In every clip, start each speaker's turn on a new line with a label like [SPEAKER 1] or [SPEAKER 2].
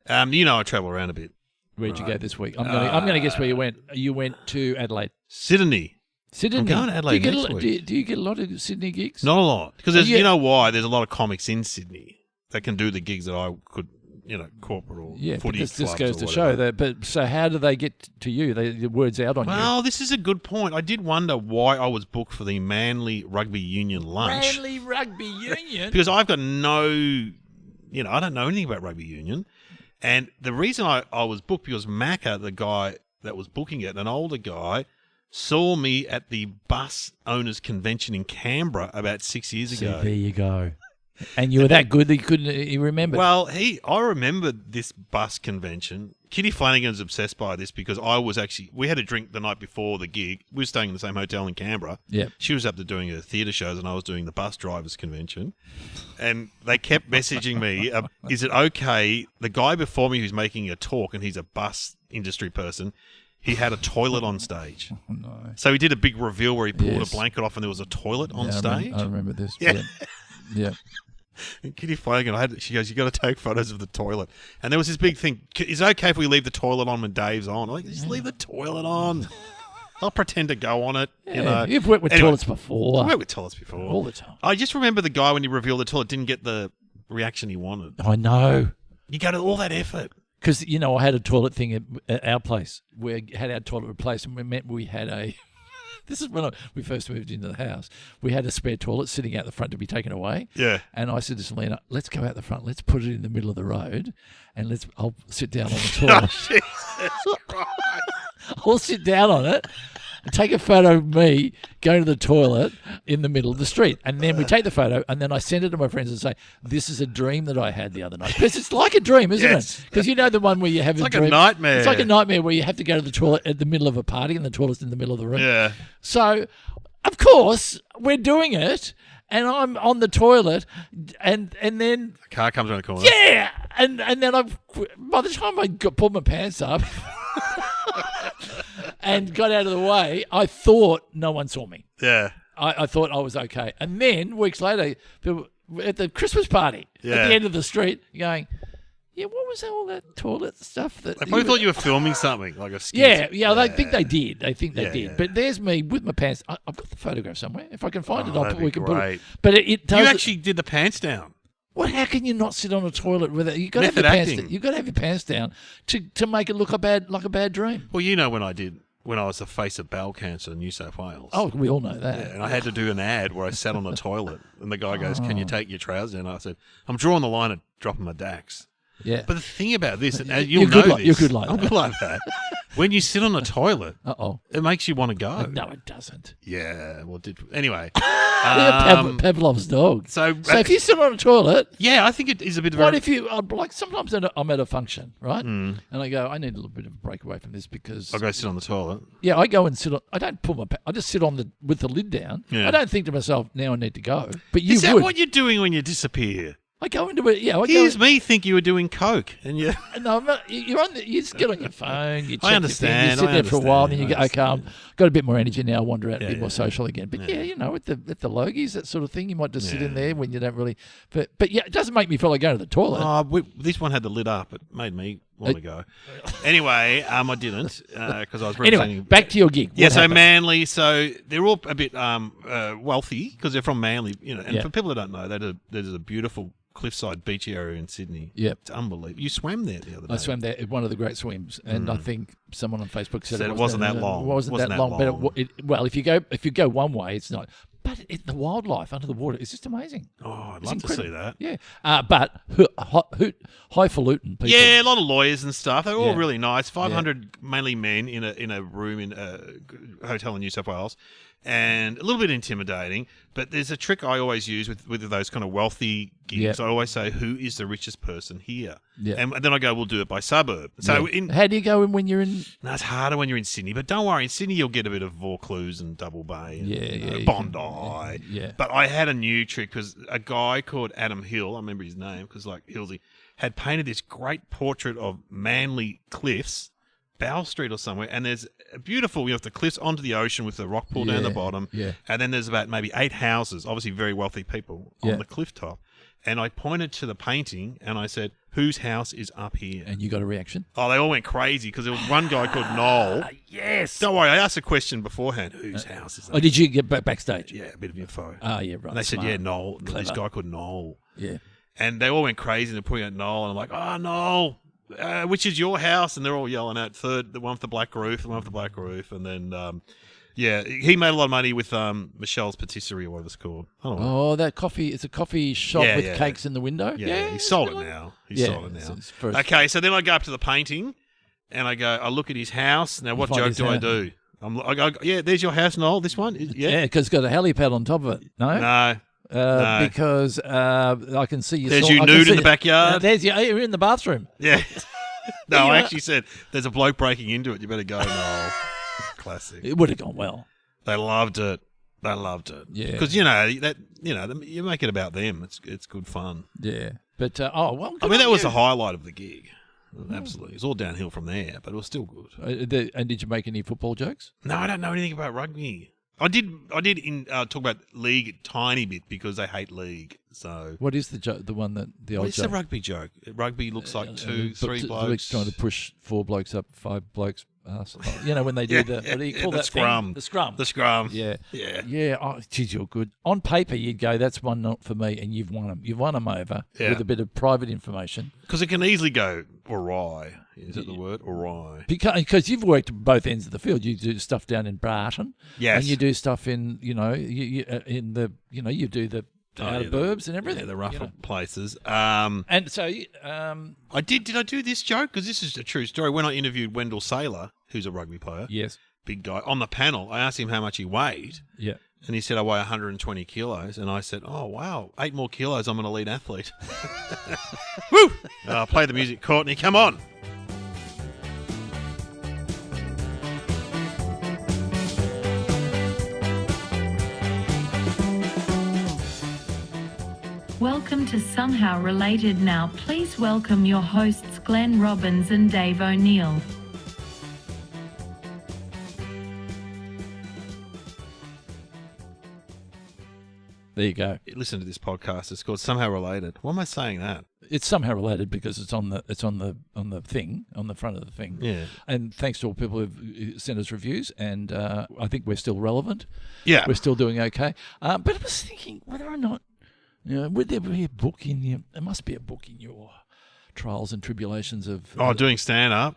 [SPEAKER 1] I travel around a bit.
[SPEAKER 2] Where'd you go this week? I'm going to guess where you went. You went to Adelaide.
[SPEAKER 1] Sydney.
[SPEAKER 2] I'm
[SPEAKER 1] going to Adelaide next week.
[SPEAKER 2] Do you get a lot of Sydney gigs?
[SPEAKER 1] Not a lot. Because you know why? There's a lot of comics in Sydney that can do the gigs that I could, corporate or footy clubs.
[SPEAKER 2] This goes to show that. But so how do they get to you? The word's out on you.
[SPEAKER 1] Well, this is a good point. I did wonder why I was booked for the Manly Rugby Union lunch.
[SPEAKER 2] Manly Rugby Union?
[SPEAKER 1] Because I've got I don't know anything about rugby union. And the reason I was booked because Macca, the guy that was booking it, an older guy, saw me at the bus owners convention in Canberra about 6 years ago.
[SPEAKER 2] There you go. And you were that good that you remembered?
[SPEAKER 1] Well, I remembered this bus convention. Kitty Flanagan's obsessed by this because we had a drink the night before the gig. We were staying in the same hotel in Canberra.
[SPEAKER 2] Yeah.
[SPEAKER 1] She was up there doing her theatre shows and I was doing the bus drivers convention. And they kept messaging me, is it okay? The guy before me who's making a talk, and he's a bus industry person, he had a toilet on stage. Oh, no. So he did a big reveal where he pulled a blanket off and there was a toilet on stage.
[SPEAKER 2] I remember this.
[SPEAKER 1] Yeah.
[SPEAKER 2] Yeah.
[SPEAKER 1] And Kitty Flanagan, she goes, you got to take photos of the toilet. And there was this big thing. Is it okay if we leave the toilet on when Dave's on? I'm like, just leave the toilet on. I'll pretend to go on it.
[SPEAKER 2] You've worked with toilets before.
[SPEAKER 1] I've worked with toilets before.
[SPEAKER 2] All the time.
[SPEAKER 1] I just remember the guy when he revealed the toilet didn't get the reaction he wanted.
[SPEAKER 2] I know.
[SPEAKER 1] You go to all that effort.
[SPEAKER 2] Because, I had a toilet thing at our place. We had our toilet replaced, and we had a... This is when we first moved into the house. We had a spare toilet sitting out the front to be taken away.
[SPEAKER 1] Yeah.
[SPEAKER 2] And I said to Selena, let's go out the front. Let's put it in the middle of the road, and I'll sit down on the toilet.
[SPEAKER 1] Jesus Christ.
[SPEAKER 2] I'll sit down on it and take a photo of me going to the toilet in the middle of the street. And then we take the photo, and then I send it to my friends and say, this is a dream that I had the other night. Because it's like a dream, isn't it? Because the one where you have a dream.
[SPEAKER 1] It's like a nightmare.
[SPEAKER 2] It's like a nightmare where you have to go to the toilet at the middle of a party and the toilet's in the middle of the room.
[SPEAKER 1] Yeah.
[SPEAKER 2] So, of course, we're doing it, and I'm on the toilet, and then...
[SPEAKER 1] The car comes around the corner.
[SPEAKER 2] Yeah! And then by the time I pulled my pants up... and got out of the way, I thought no one saw me.
[SPEAKER 1] Yeah.
[SPEAKER 2] I thought I was okay. And then, weeks later, people at the Christmas party at the end of the street going, yeah, what was all that toilet stuff? They
[SPEAKER 1] probably thought you were filming something, like a skit.
[SPEAKER 2] Yeah, I think they did. They think they did. Yeah. But there's me with my pants. I've got the photograph somewhere. If I can find it, we can put it. But it does.
[SPEAKER 1] You actually did the pants down.
[SPEAKER 2] Well, how can you not sit on a toilet with it? You've got to have your pants down. You've got to have your pants down to make it look like a bad dream.
[SPEAKER 1] Well, when I was the face of bowel cancer in New South Wales.
[SPEAKER 2] Oh, we all know that.
[SPEAKER 1] Yeah, and I had to do an ad where I sat on a toilet, and the guy goes, "Can you take your trousers down?" I said, "I'm drawing the line at dropping my dacks."
[SPEAKER 2] Yeah.
[SPEAKER 1] But the thing about this, and
[SPEAKER 2] you're good like
[SPEAKER 1] I'm good like that. When you sit on a toilet, it makes you want to go.
[SPEAKER 2] No, it doesn't.
[SPEAKER 1] Yeah, well, anyway.
[SPEAKER 2] Pavlov's dog. So if you sit on a toilet,
[SPEAKER 1] yeah, I think it is a bit of.
[SPEAKER 2] What if you sometimes I'm at a function, right? And I go, I need a little bit of a break away from this because
[SPEAKER 1] I'll go sit on the toilet.
[SPEAKER 2] Yeah, I go and sit on. I don't pull my. I just sit on with the lid down. Yeah. I don't think to myself, now I need to go. But you
[SPEAKER 1] is that what you're doing when you disappear?
[SPEAKER 2] I go into it. Yeah,
[SPEAKER 1] here's me think you were doing coke, and you.
[SPEAKER 2] No, I'm not, you're on. You just get on your phone. You check
[SPEAKER 1] I understand.
[SPEAKER 2] You sit there for a while, and then you go, okay, I've got a bit more energy now. I wander out a bit more social again. But with the Logies, that sort of thing, you might just sit in there when you don't really. But yeah, it doesn't make me feel like going to the toilet.
[SPEAKER 1] This one had the lid up. It made me want to go. Anyway, I didn't because I was representing.
[SPEAKER 2] Anyway, back to your gig.
[SPEAKER 1] Yeah, so Manly. So they're all a bit wealthy because they're from Manly. And for people that don't know, there's a beautiful cliffside beach area in Sydney.
[SPEAKER 2] Yep.
[SPEAKER 1] It's unbelievable. You swam there the other day.
[SPEAKER 2] I swam there at one of the great swims, and I think someone on Facebook said it
[SPEAKER 1] wasn't that long.
[SPEAKER 2] It wasn't that long. But if you go one way, it's not. But the wildlife under the water is just amazing.
[SPEAKER 1] Oh, I'd love to see that.
[SPEAKER 2] Yeah. But highfalutin people.
[SPEAKER 1] Yeah, a lot of lawyers and stuff. They're all really nice. 500 mainly men in a room in a hotel in New South Wales. And a little bit intimidating, but there's a trick I always use with those kind of wealthy gigs. Yep. I always say, who is the richest person here? Yep. And then I go, we'll do it by suburb. So
[SPEAKER 2] how do you go when you're in?
[SPEAKER 1] No, it's harder when you're in Sydney, but don't worry. In Sydney, you'll get a bit of Vaucluse and Double Bay and Bondi.
[SPEAKER 2] Yeah.
[SPEAKER 1] But I had a new trick because a guy called Adam Hill, I remember his name because like Hillsy, had painted this great portrait of Manly cliffs, Bow Street or somewhere, and there's a beautiful, the cliffs onto the ocean with the rock pool down the bottom, and then there's about maybe 8 houses, obviously very wealthy people, on the cliff top. And I pointed to the painting and I said, whose house is up here?
[SPEAKER 2] And you got a reaction?
[SPEAKER 1] Oh, they all went crazy because there was one guy called Noel.
[SPEAKER 2] Yes.
[SPEAKER 1] Don't worry, I asked a question beforehand. Whose house is up
[SPEAKER 2] Oh, did you get backstage?
[SPEAKER 1] Yeah, a bit of info.
[SPEAKER 2] Oh, yeah, right.
[SPEAKER 1] And they said,
[SPEAKER 2] Smart.
[SPEAKER 1] yeah, Noel. This
[SPEAKER 2] Clever.
[SPEAKER 1] guy called Noel.
[SPEAKER 2] Yeah.
[SPEAKER 1] And they all went crazy and they're putting out Noel. And I'm like, oh, Noel, which is your house? And they're all yelling out the one with the black roof, the one with the black roof. And then, he made a lot of money with Michelle's Patisserie or whatever it's called. I don't know.
[SPEAKER 2] Oh, that coffee. It's a coffee shop with cakes in the window.
[SPEAKER 1] Yeah, he sold it now. He's sold it now.
[SPEAKER 2] It's first.
[SPEAKER 1] Okay, so then I go up to the painting and I look at his house. Now, what
[SPEAKER 2] find
[SPEAKER 1] joke
[SPEAKER 2] his
[SPEAKER 1] do I
[SPEAKER 2] house.
[SPEAKER 1] do? I go, yeah, there's your house, Noel. This one?
[SPEAKER 2] Yeah, because it's got a helipad on top of it. No?
[SPEAKER 1] No. No.
[SPEAKER 2] Because I can see you.
[SPEAKER 1] There's you nude in the backyard.
[SPEAKER 2] There's you. You're in the bathroom.
[SPEAKER 1] Yeah. No, I actually said there's a bloke breaking into it. You better go, Noel. Classic.
[SPEAKER 2] It would have gone well.
[SPEAKER 1] They loved it.
[SPEAKER 2] Yeah.
[SPEAKER 1] Because you make it about them. It's good fun.
[SPEAKER 2] Yeah. But that
[SPEAKER 1] was the highlight of the gig. Absolutely, it's all downhill from there, but it was still good.
[SPEAKER 2] And did you make any football jokes?
[SPEAKER 1] No, I don't know anything about rugby. I did talk about league a tiny bit because they hate league. So
[SPEAKER 2] what is the joke? The one that the old
[SPEAKER 1] it's
[SPEAKER 2] joke?
[SPEAKER 1] a rugby joke. Rugby looks like three
[SPEAKER 2] The
[SPEAKER 1] blokes
[SPEAKER 2] trying to push 4 blokes up 5 blokes. When they do what do you call
[SPEAKER 1] the
[SPEAKER 2] that
[SPEAKER 1] scrum?
[SPEAKER 2] thing? The scrum.
[SPEAKER 1] The scrum.
[SPEAKER 2] Yeah.
[SPEAKER 1] Yeah.
[SPEAKER 2] Yeah. Oh, geez, you're good. On paper, you'd go, that's one not for me, and you've won them. You've won them over with a bit of private information.
[SPEAKER 1] Because it can easily go awry. Is that the word? Awry.
[SPEAKER 2] Because you've worked both ends of the field. You do stuff down in Barton.
[SPEAKER 1] Yes.
[SPEAKER 2] And you do stuff in, you do the outer burbs and everything.
[SPEAKER 1] Yeah, the rougher places.
[SPEAKER 2] And so...
[SPEAKER 1] Did I do this joke? Because this is a true story. When I interviewed Wendell Saylor, who's a rugby player,
[SPEAKER 2] yes,
[SPEAKER 1] big guy, on the panel, I asked him how much he weighed.
[SPEAKER 2] Yeah.
[SPEAKER 1] And he said, I weigh 120 kilos. And I said, oh, wow, 8 more kilos, I'm an elite athlete. Woo! Play the music, Courtney, come on.
[SPEAKER 3] Welcome to Somehow Related. Now please welcome your hosts Glenn Robbins and Dave O'Neill.
[SPEAKER 2] There you go.
[SPEAKER 1] Listen to this podcast. It's called Somehow Related. Why am I saying that?
[SPEAKER 2] It's somehow related because it's on the thing, on the front of the thing.
[SPEAKER 1] Yeah.
[SPEAKER 2] And thanks to all people who've sent us reviews, and I think we're still relevant.
[SPEAKER 1] Yeah.
[SPEAKER 2] We're still doing okay. But I was thinking whether or not, would there be a book in your? There must be a book in your trials and tribulations of.
[SPEAKER 1] Doing stand-up.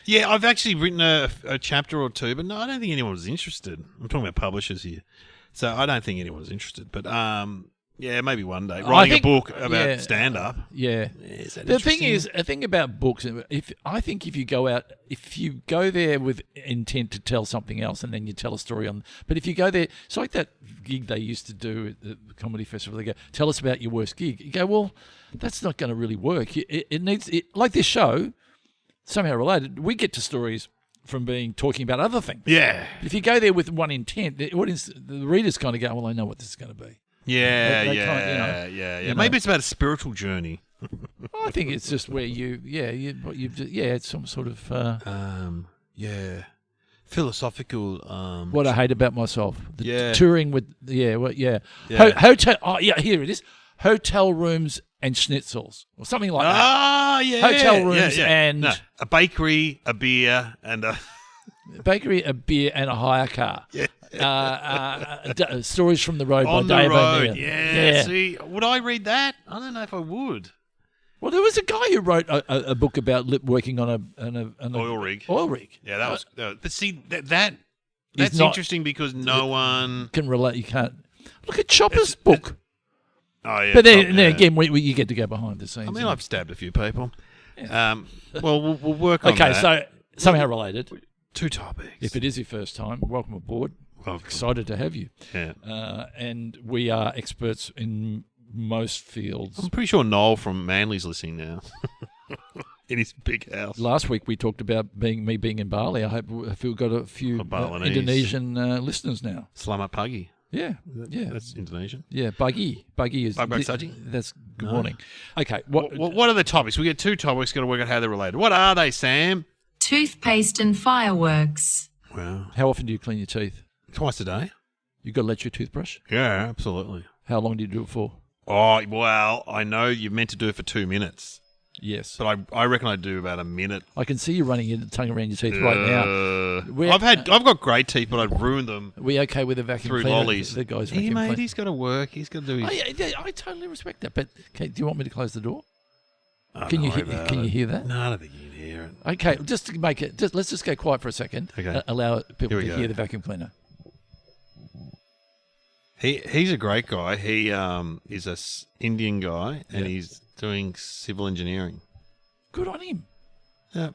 [SPEAKER 1] Yeah, I've actually written a chapter or two, but no, I don't think anyone was interested. I'm talking about publishers here. So I don't think anyone's interested. But maybe one day. Writing a book about stand-up.
[SPEAKER 2] Yeah.
[SPEAKER 1] Is that
[SPEAKER 2] the thing
[SPEAKER 1] interesting?
[SPEAKER 2] is, a thing about books, if you go there with intent to tell something else and then you tell a story on, but if you go there, it's like that gig they used to do at the comedy festival. They go, tell us about your worst gig. You go, well, that's not going to really work. It needs, like this show, somehow related, we get to stories from talking about other things.
[SPEAKER 1] Yeah.
[SPEAKER 2] If you go there with one intent, the readers kind of go, well, I know what this is going to be.
[SPEAKER 1] Yeah,
[SPEAKER 2] They
[SPEAKER 1] yeah. Maybe it's about a spiritual journey.
[SPEAKER 2] I think it's just where it's some sort of
[SPEAKER 1] philosophical.
[SPEAKER 2] what I hate about myself.
[SPEAKER 1] Yeah.
[SPEAKER 2] Touring with hotel. Oh yeah, here it is. Hotel rooms and schnitzels or something like that.
[SPEAKER 1] Ah, yeah.
[SPEAKER 2] Hotel rooms and
[SPEAKER 1] a bakery, a beer, and a
[SPEAKER 2] bakery, a beer, and a hire car.
[SPEAKER 1] Yeah.
[SPEAKER 2] Stories from the road
[SPEAKER 1] on
[SPEAKER 2] by
[SPEAKER 1] the
[SPEAKER 2] Dave
[SPEAKER 1] road.
[SPEAKER 2] O'Neill.
[SPEAKER 1] Yeah. See, would I read that? I don't know if I would.
[SPEAKER 2] Well, there was a guy who wrote a book about working on an
[SPEAKER 1] Oil rig.
[SPEAKER 2] Oil rig.
[SPEAKER 1] Yeah, that was. But see, that's
[SPEAKER 2] not-
[SPEAKER 1] interesting because no one
[SPEAKER 2] can relate. You can't look at Chopper's book.
[SPEAKER 1] Oh yeah.
[SPEAKER 2] But then again, you get to go behind the scenes.
[SPEAKER 1] I mean, I've stabbed a few people. Yeah. Well, we'll work on
[SPEAKER 2] okay,
[SPEAKER 1] that.
[SPEAKER 2] so somehow related.
[SPEAKER 1] 2 topics.
[SPEAKER 2] If it is your first time, welcome aboard.
[SPEAKER 1] Welcome.
[SPEAKER 2] Excited to have you.
[SPEAKER 1] Yeah.
[SPEAKER 2] And we are experts in most fields.
[SPEAKER 1] I'm pretty sure Noel from Manly's listening now. In his big house.
[SPEAKER 2] Last week we talked about me being in Bali. I hope we've got a few
[SPEAKER 1] Balinese.
[SPEAKER 2] Indonesian listeners now.
[SPEAKER 1] Selamat pagi.
[SPEAKER 2] Yeah,
[SPEAKER 1] That's Indonesian.
[SPEAKER 2] Yeah, Buggy is.
[SPEAKER 1] Bug Saji?
[SPEAKER 2] That's good morning. Okay,
[SPEAKER 1] What are the topics? We get 2 topics. Got to work out how they're related. What are they, Sam?
[SPEAKER 3] Toothpaste and Fireworks.
[SPEAKER 1] Wow.
[SPEAKER 2] How often do you clean your teeth?
[SPEAKER 1] Twice a day.
[SPEAKER 2] You got to let your toothbrush?
[SPEAKER 1] Yeah, absolutely.
[SPEAKER 2] How long do you do it for?
[SPEAKER 1] Oh, well, I know you're meant to do it for 2 minutes.
[SPEAKER 2] Yes.
[SPEAKER 1] But I reckon I do about a minute.
[SPEAKER 2] I can see you running your tongue around your teeth right now.
[SPEAKER 1] I've got great teeth, but I've ruined them.
[SPEAKER 2] Are we okay with the vacuum
[SPEAKER 1] through
[SPEAKER 2] cleaner?
[SPEAKER 1] lollies.
[SPEAKER 2] The guy's
[SPEAKER 1] Hey,
[SPEAKER 2] vacuum
[SPEAKER 1] mate,
[SPEAKER 2] cleaner?
[SPEAKER 1] he's got to work. He's got to do his...
[SPEAKER 2] I totally respect that. But do you want me to close the door?
[SPEAKER 1] Oh,
[SPEAKER 2] Can
[SPEAKER 1] don't
[SPEAKER 2] you
[SPEAKER 1] worry about
[SPEAKER 2] can
[SPEAKER 1] it.
[SPEAKER 2] you hear that?
[SPEAKER 1] No, I don't think you can hear it.
[SPEAKER 2] Okay, just to make it, let's just go quiet for a second.
[SPEAKER 1] Okay.
[SPEAKER 2] Allow people
[SPEAKER 1] Here we
[SPEAKER 2] to
[SPEAKER 1] go.
[SPEAKER 2] hear the vacuum cleaner.
[SPEAKER 1] He's a great guy. He is a Indian guy, and he's doing civil engineering.
[SPEAKER 2] Good on him.
[SPEAKER 1] Yeah.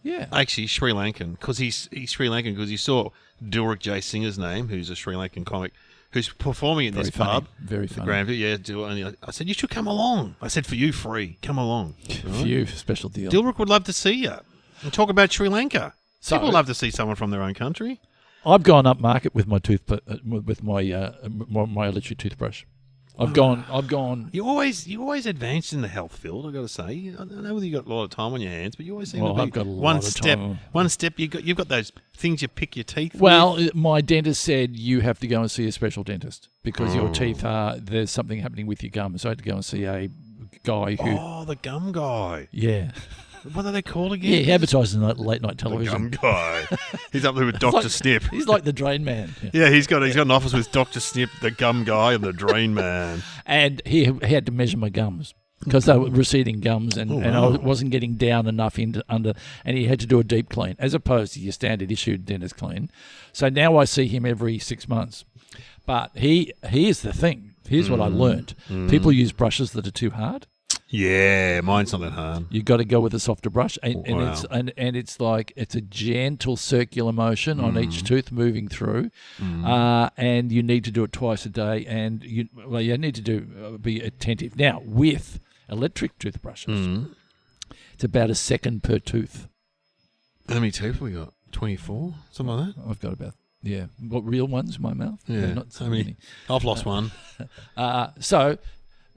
[SPEAKER 2] Yeah.
[SPEAKER 1] Actually, Sri Lankan, because he's Sri Lankan because he saw Dilruk J. Singer's name, who's a Sri Lankan comic, who's performing in
[SPEAKER 2] Very
[SPEAKER 1] this
[SPEAKER 2] funny.
[SPEAKER 1] pub.
[SPEAKER 2] Very
[SPEAKER 1] The
[SPEAKER 2] funny.
[SPEAKER 1] Grandview, yeah. And I said, you should come along. I said, for you, free. Come along.
[SPEAKER 2] Few special deal.
[SPEAKER 1] Dilruk would love to see you and talk about Sri Lanka.
[SPEAKER 2] So-
[SPEAKER 1] People love to see someone from their own country.
[SPEAKER 2] I've gone up market with my my electric toothbrush. I've gone.
[SPEAKER 1] You always advanced in the health field. I got to say, I don't know whether you got a lot of time on your hands, but you always seem
[SPEAKER 2] Well,
[SPEAKER 1] to be
[SPEAKER 2] I've got a
[SPEAKER 1] one
[SPEAKER 2] lot of
[SPEAKER 1] step.
[SPEAKER 2] time.
[SPEAKER 1] One step. You've got those things you pick your teeth.
[SPEAKER 2] Well,
[SPEAKER 1] with.
[SPEAKER 2] my dentist said you have to go and see a special dentist because your
[SPEAKER 1] Oh.
[SPEAKER 2] teeth there's something happening with your gums. So I had to go and see a guy who.
[SPEAKER 1] Oh, the gum guy.
[SPEAKER 2] Yeah.
[SPEAKER 1] What are they called again?
[SPEAKER 2] Yeah, he advertises in late night
[SPEAKER 1] The
[SPEAKER 2] television.
[SPEAKER 1] gum guy. He's up there with
[SPEAKER 2] He's
[SPEAKER 1] Dr.
[SPEAKER 2] like-
[SPEAKER 1] Snip.
[SPEAKER 2] He's like the drain man. Yeah.
[SPEAKER 1] Yeah, he's got an office with Dr. Snip, the gum guy, and the drain man.
[SPEAKER 2] And he had to measure my gums because they were receding gums and I
[SPEAKER 1] wow.
[SPEAKER 2] wasn't getting down enough into under, and he had to do a deep clean as opposed to your standard issued dentist clean. So now I see him every 6 months. But here's the thing. Here's what I learned. People use brushes that are too hard.
[SPEAKER 1] Yeah, mine's not that hard.
[SPEAKER 2] You've got to go with a softer brush, and
[SPEAKER 1] Wow.
[SPEAKER 2] it's like it's a gentle circular motion on each tooth moving through, and you need to do it twice a day, and you need to be attentive. Now with electric toothbrushes, it's about a second per tooth.
[SPEAKER 1] How many teeth have we got? 24? Something like that?
[SPEAKER 2] I've got about what real ones in my mouth?
[SPEAKER 1] Yeah.
[SPEAKER 2] not so
[SPEAKER 1] How many? I've lost one.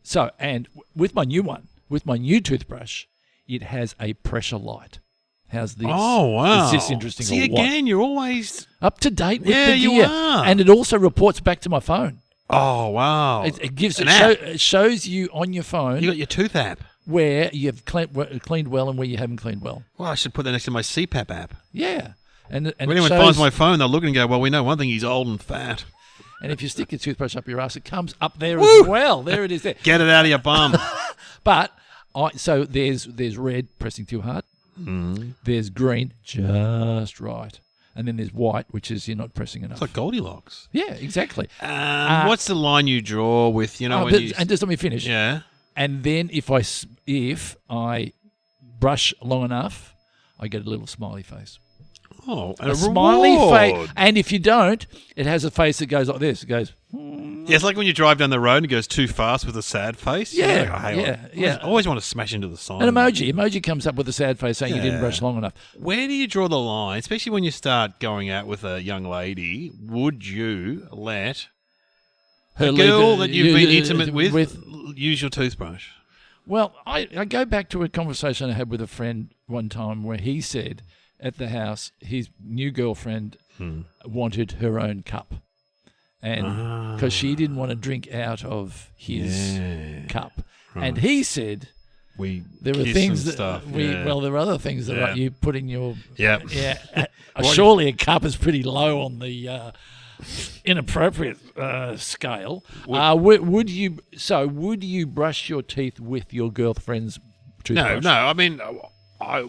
[SPEAKER 2] So, and with my new toothbrush, it has a pressure light. How's this?
[SPEAKER 1] Oh, wow.
[SPEAKER 2] Is this interesting
[SPEAKER 1] See,
[SPEAKER 2] or what?
[SPEAKER 1] again, you're always...
[SPEAKER 2] Up to date with
[SPEAKER 1] Yeah,
[SPEAKER 2] the
[SPEAKER 1] you
[SPEAKER 2] gear.
[SPEAKER 1] are.
[SPEAKER 2] And it also reports back to my phone.
[SPEAKER 1] Oh, wow.
[SPEAKER 2] It gives
[SPEAKER 1] An
[SPEAKER 2] it,
[SPEAKER 1] app.
[SPEAKER 2] it shows you on your phone
[SPEAKER 1] You got your tooth app.
[SPEAKER 2] where you've cleaned well and where you haven't cleaned well.
[SPEAKER 1] Well, I should put that next to my CPAP app.
[SPEAKER 2] Yeah. And
[SPEAKER 1] When
[SPEAKER 2] it
[SPEAKER 1] anyone
[SPEAKER 2] shows,
[SPEAKER 1] finds my phone, they'll look and go, well, we know one thing, he's old and fat.
[SPEAKER 2] and if you stick your toothbrush up your ass, it comes up there
[SPEAKER 1] Woo!
[SPEAKER 2] as well. There it is there.
[SPEAKER 1] Get it out of your bum.
[SPEAKER 2] But so there's red pressing too hard. There's green just right, and then there's white, which is you're not pressing enough.
[SPEAKER 1] It's like Goldilocks.
[SPEAKER 2] Yeah, exactly.
[SPEAKER 1] What's the line you draw with, when you...
[SPEAKER 2] And just let me finish.
[SPEAKER 1] Yeah.
[SPEAKER 2] And then if I brush long enough, I get a little smiley face.
[SPEAKER 1] Oh, and
[SPEAKER 2] A smiley face.
[SPEAKER 1] reward.
[SPEAKER 2] And if you don't, it has a face that goes like this. It goes.
[SPEAKER 1] Yeah, it's like when you drive down the road and it goes too fast with a sad face.
[SPEAKER 2] Yeah,
[SPEAKER 1] You're like, oh, hey,
[SPEAKER 2] yeah.
[SPEAKER 1] I always want to smash into the sign.
[SPEAKER 2] An emoji. Emoji comes up with a sad face saying you didn't
[SPEAKER 1] Yeah.
[SPEAKER 2] brush long enough.
[SPEAKER 1] Where do you draw the line, especially when you start going out with a young lady? Would you let
[SPEAKER 2] Her
[SPEAKER 1] a girl
[SPEAKER 2] leave-
[SPEAKER 1] that you've been
[SPEAKER 2] you-
[SPEAKER 1] intimate with use your toothbrush?
[SPEAKER 2] Well, I go back to a conversation I had with a friend one time where he said at the house his new girlfriend wanted her own cup. And because she didn't want to drink out of his cup. And he said there were
[SPEAKER 1] kiss
[SPEAKER 2] things
[SPEAKER 1] and
[SPEAKER 2] that
[SPEAKER 1] stuff.
[SPEAKER 2] there are other things that
[SPEAKER 1] Yeah.
[SPEAKER 2] you put in your
[SPEAKER 1] Yep.
[SPEAKER 2] surely a cup is pretty low on the inappropriate scale. Would you brush your teeth with your girlfriend's toothbrush?
[SPEAKER 1] No. I mean,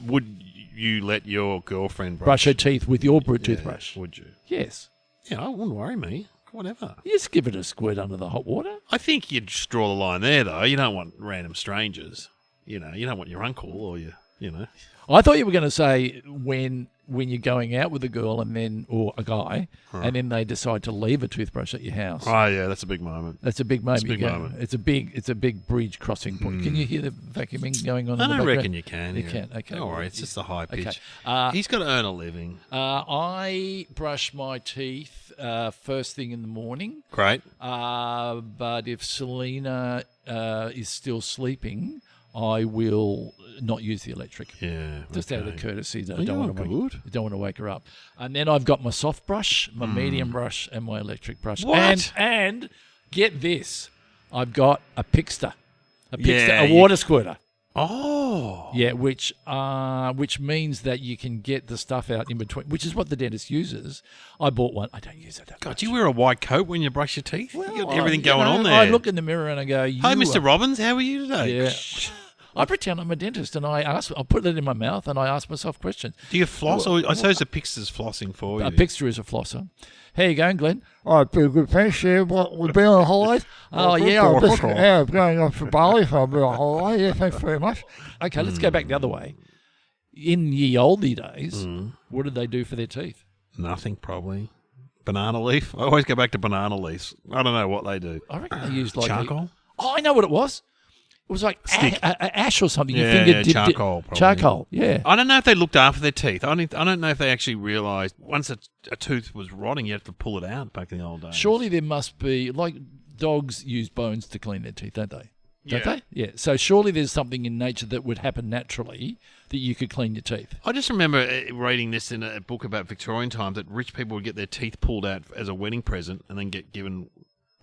[SPEAKER 1] would you let your girlfriend
[SPEAKER 2] Brush her teeth with your toothbrush.
[SPEAKER 1] Would you?
[SPEAKER 2] Yes.
[SPEAKER 1] Yeah, it wouldn't worry me. Whatever.
[SPEAKER 2] You just give it a squirt under the hot water.
[SPEAKER 1] I think you'd just draw the line there, though. You don't want random strangers. You don't want your uncle or your.
[SPEAKER 2] I thought you were going to say when you're going out with a girl or a guy, and then they decide to leave a toothbrush at your house.
[SPEAKER 1] Oh yeah, that's a big moment.
[SPEAKER 2] That's a big moment.
[SPEAKER 1] It's a big moment.
[SPEAKER 2] It's a big bridge crossing point. Can you hear the vacuuming going on?
[SPEAKER 1] I
[SPEAKER 2] in the
[SPEAKER 1] don't
[SPEAKER 2] background?
[SPEAKER 1] reckon you can.
[SPEAKER 2] You
[SPEAKER 1] yeah.
[SPEAKER 2] can. Okay.
[SPEAKER 1] Don't worry, it's just a high pitch.
[SPEAKER 2] Okay.
[SPEAKER 1] He's got to earn a living.
[SPEAKER 2] I brush my teeth first thing in the morning.
[SPEAKER 1] Great.
[SPEAKER 2] But if Selena is still sleeping, I will not use the electric.
[SPEAKER 1] Yeah.
[SPEAKER 2] Just out of courtesy. I
[SPEAKER 1] Oh,
[SPEAKER 2] don't want to wake her up. And then I've got my soft brush, my medium brush, and my electric brush.
[SPEAKER 1] What?
[SPEAKER 2] And get this, I've got a Pixter,
[SPEAKER 1] Yeah,
[SPEAKER 2] a water squirter.
[SPEAKER 1] Oh.
[SPEAKER 2] Yeah, which means that you can get the stuff out in between, which is what the dentist uses. I bought one. I don't use it that
[SPEAKER 1] God,
[SPEAKER 2] much.
[SPEAKER 1] do you wear a white coat when you brush your teeth?
[SPEAKER 2] Well,
[SPEAKER 1] you got everything
[SPEAKER 2] you
[SPEAKER 1] going
[SPEAKER 2] know,
[SPEAKER 1] on there.
[SPEAKER 2] I look in the mirror and I go,
[SPEAKER 1] Hi, Mr. Robbins. How are you today?
[SPEAKER 2] Yeah. I pretend I'm a dentist and I put it in my mouth and I ask myself questions.
[SPEAKER 1] Do you floss? Or I suppose a Pixar's flossing for you.
[SPEAKER 2] A Pixar is a flosser. How you going, Glenn?
[SPEAKER 4] Oh, pretty good, thanks. Yeah, we've been on holidays. I'm going off to Bali for a bit of holiday. Yeah, thanks very much.
[SPEAKER 2] Okay, let's go back the other way. In ye olde days, what did they do for their teeth?
[SPEAKER 1] Nothing, probably. Banana leaf. I always go back to banana leaves. I don't know what they do.
[SPEAKER 2] I reckon they used like
[SPEAKER 1] charcoal.
[SPEAKER 2] I know what it was. It was like ash or something.
[SPEAKER 1] Yeah,
[SPEAKER 2] Your finger dipped
[SPEAKER 1] charcoal. Probably.
[SPEAKER 2] Charcoal, yeah.
[SPEAKER 1] I don't know if they looked after their teeth. I don't know if they actually realised once a tooth was rotting, you had to pull it out back in the old days.
[SPEAKER 2] Surely there must be, like dogs use bones to clean their teeth, don't they? Don't
[SPEAKER 1] Yeah.
[SPEAKER 2] they? Yeah. So surely there's something in nature that would happen naturally that you could clean your teeth.
[SPEAKER 1] I just remember reading this in a book about Victorian times that rich people would get their teeth pulled out as a wedding present and then get given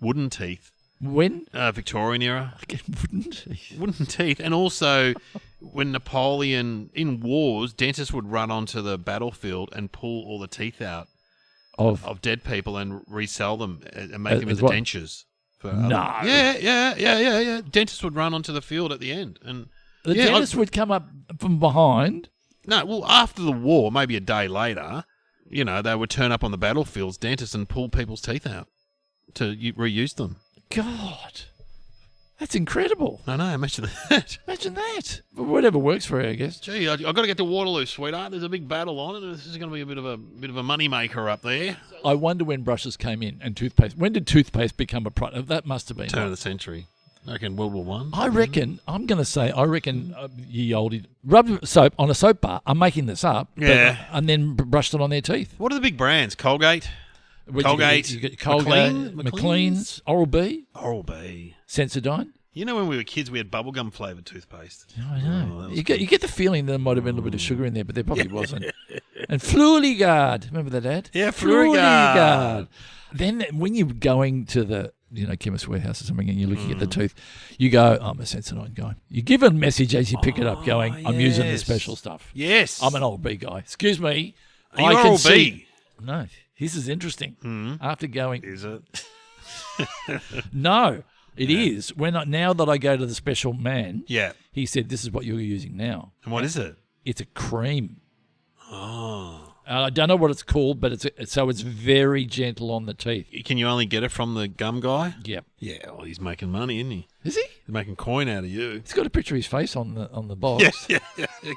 [SPEAKER 1] wooden teeth.
[SPEAKER 2] When?
[SPEAKER 1] Victorian era.
[SPEAKER 2] Wooden teeth.
[SPEAKER 1] Wooden teeth. And also, when Napoleon, in wars, dentists would run onto the battlefield and pull all the teeth out of dead people and resell them and make them into
[SPEAKER 2] what?
[SPEAKER 1] dentures.
[SPEAKER 2] No.
[SPEAKER 1] Yeah. Dentists would run onto the field at the end. And
[SPEAKER 2] The dentist would come up from behind.
[SPEAKER 1] No, well, after the war, maybe a day later, they would turn up on the battlefields, dentists, and pull people's teeth out to reuse them.
[SPEAKER 2] God, that's incredible.
[SPEAKER 1] I know, imagine that.
[SPEAKER 2] Imagine that. But whatever works for you, I guess.
[SPEAKER 1] Gee, I've got to get to Waterloo, sweetheart. There's a big battle on, and this is going to be a bit of a money maker up there.
[SPEAKER 2] I wonder when brushes came in and toothpaste. When did toothpaste become a product? That must have been
[SPEAKER 1] Turn of the century. I reckon World War One.
[SPEAKER 2] I reckon. I'm going to say. Ye olde rubbed soap on a soap bar. I'm making this up.
[SPEAKER 1] Yeah.
[SPEAKER 2] And then brushed it on their teeth.
[SPEAKER 1] What are the big brands? Colgate.
[SPEAKER 2] Colgate, McLean's, Oral-B, Sensodyne.
[SPEAKER 1] You know, when we were kids, we had bubblegum flavoured toothpaste.
[SPEAKER 2] I know. You get the feeling there might have been a little bit of sugar in there, but there probably wasn't. And Fluorigard. Remember that ad?
[SPEAKER 1] Yeah, Fluorigard.
[SPEAKER 2] Then when you're going to the Chemist Warehouse or something and you're looking at the tooth, you go, I'm a Sensodyne guy. You give a message as you pick it up going, I'm using the special stuff.
[SPEAKER 1] Yes.
[SPEAKER 2] I'm an Oral-B guy. Excuse me.
[SPEAKER 1] Are you Oral-B?
[SPEAKER 2] No. This is interesting. After going...
[SPEAKER 1] Is it?
[SPEAKER 2] No, it is. Now that I go to the special man,
[SPEAKER 1] Yeah.
[SPEAKER 2] he said, this is what you're using now.
[SPEAKER 1] And what is it?
[SPEAKER 2] It's a cream.
[SPEAKER 1] Oh.
[SPEAKER 2] I don't know what it's called, but it's very gentle on the teeth.
[SPEAKER 1] Can you only get it from the gum guy?
[SPEAKER 2] Yep.
[SPEAKER 1] Yeah, well, he's making money, isn't he?
[SPEAKER 2] Is he?
[SPEAKER 1] He's making coin out of you.
[SPEAKER 2] He's got a picture of his face on the box.
[SPEAKER 1] Yeah.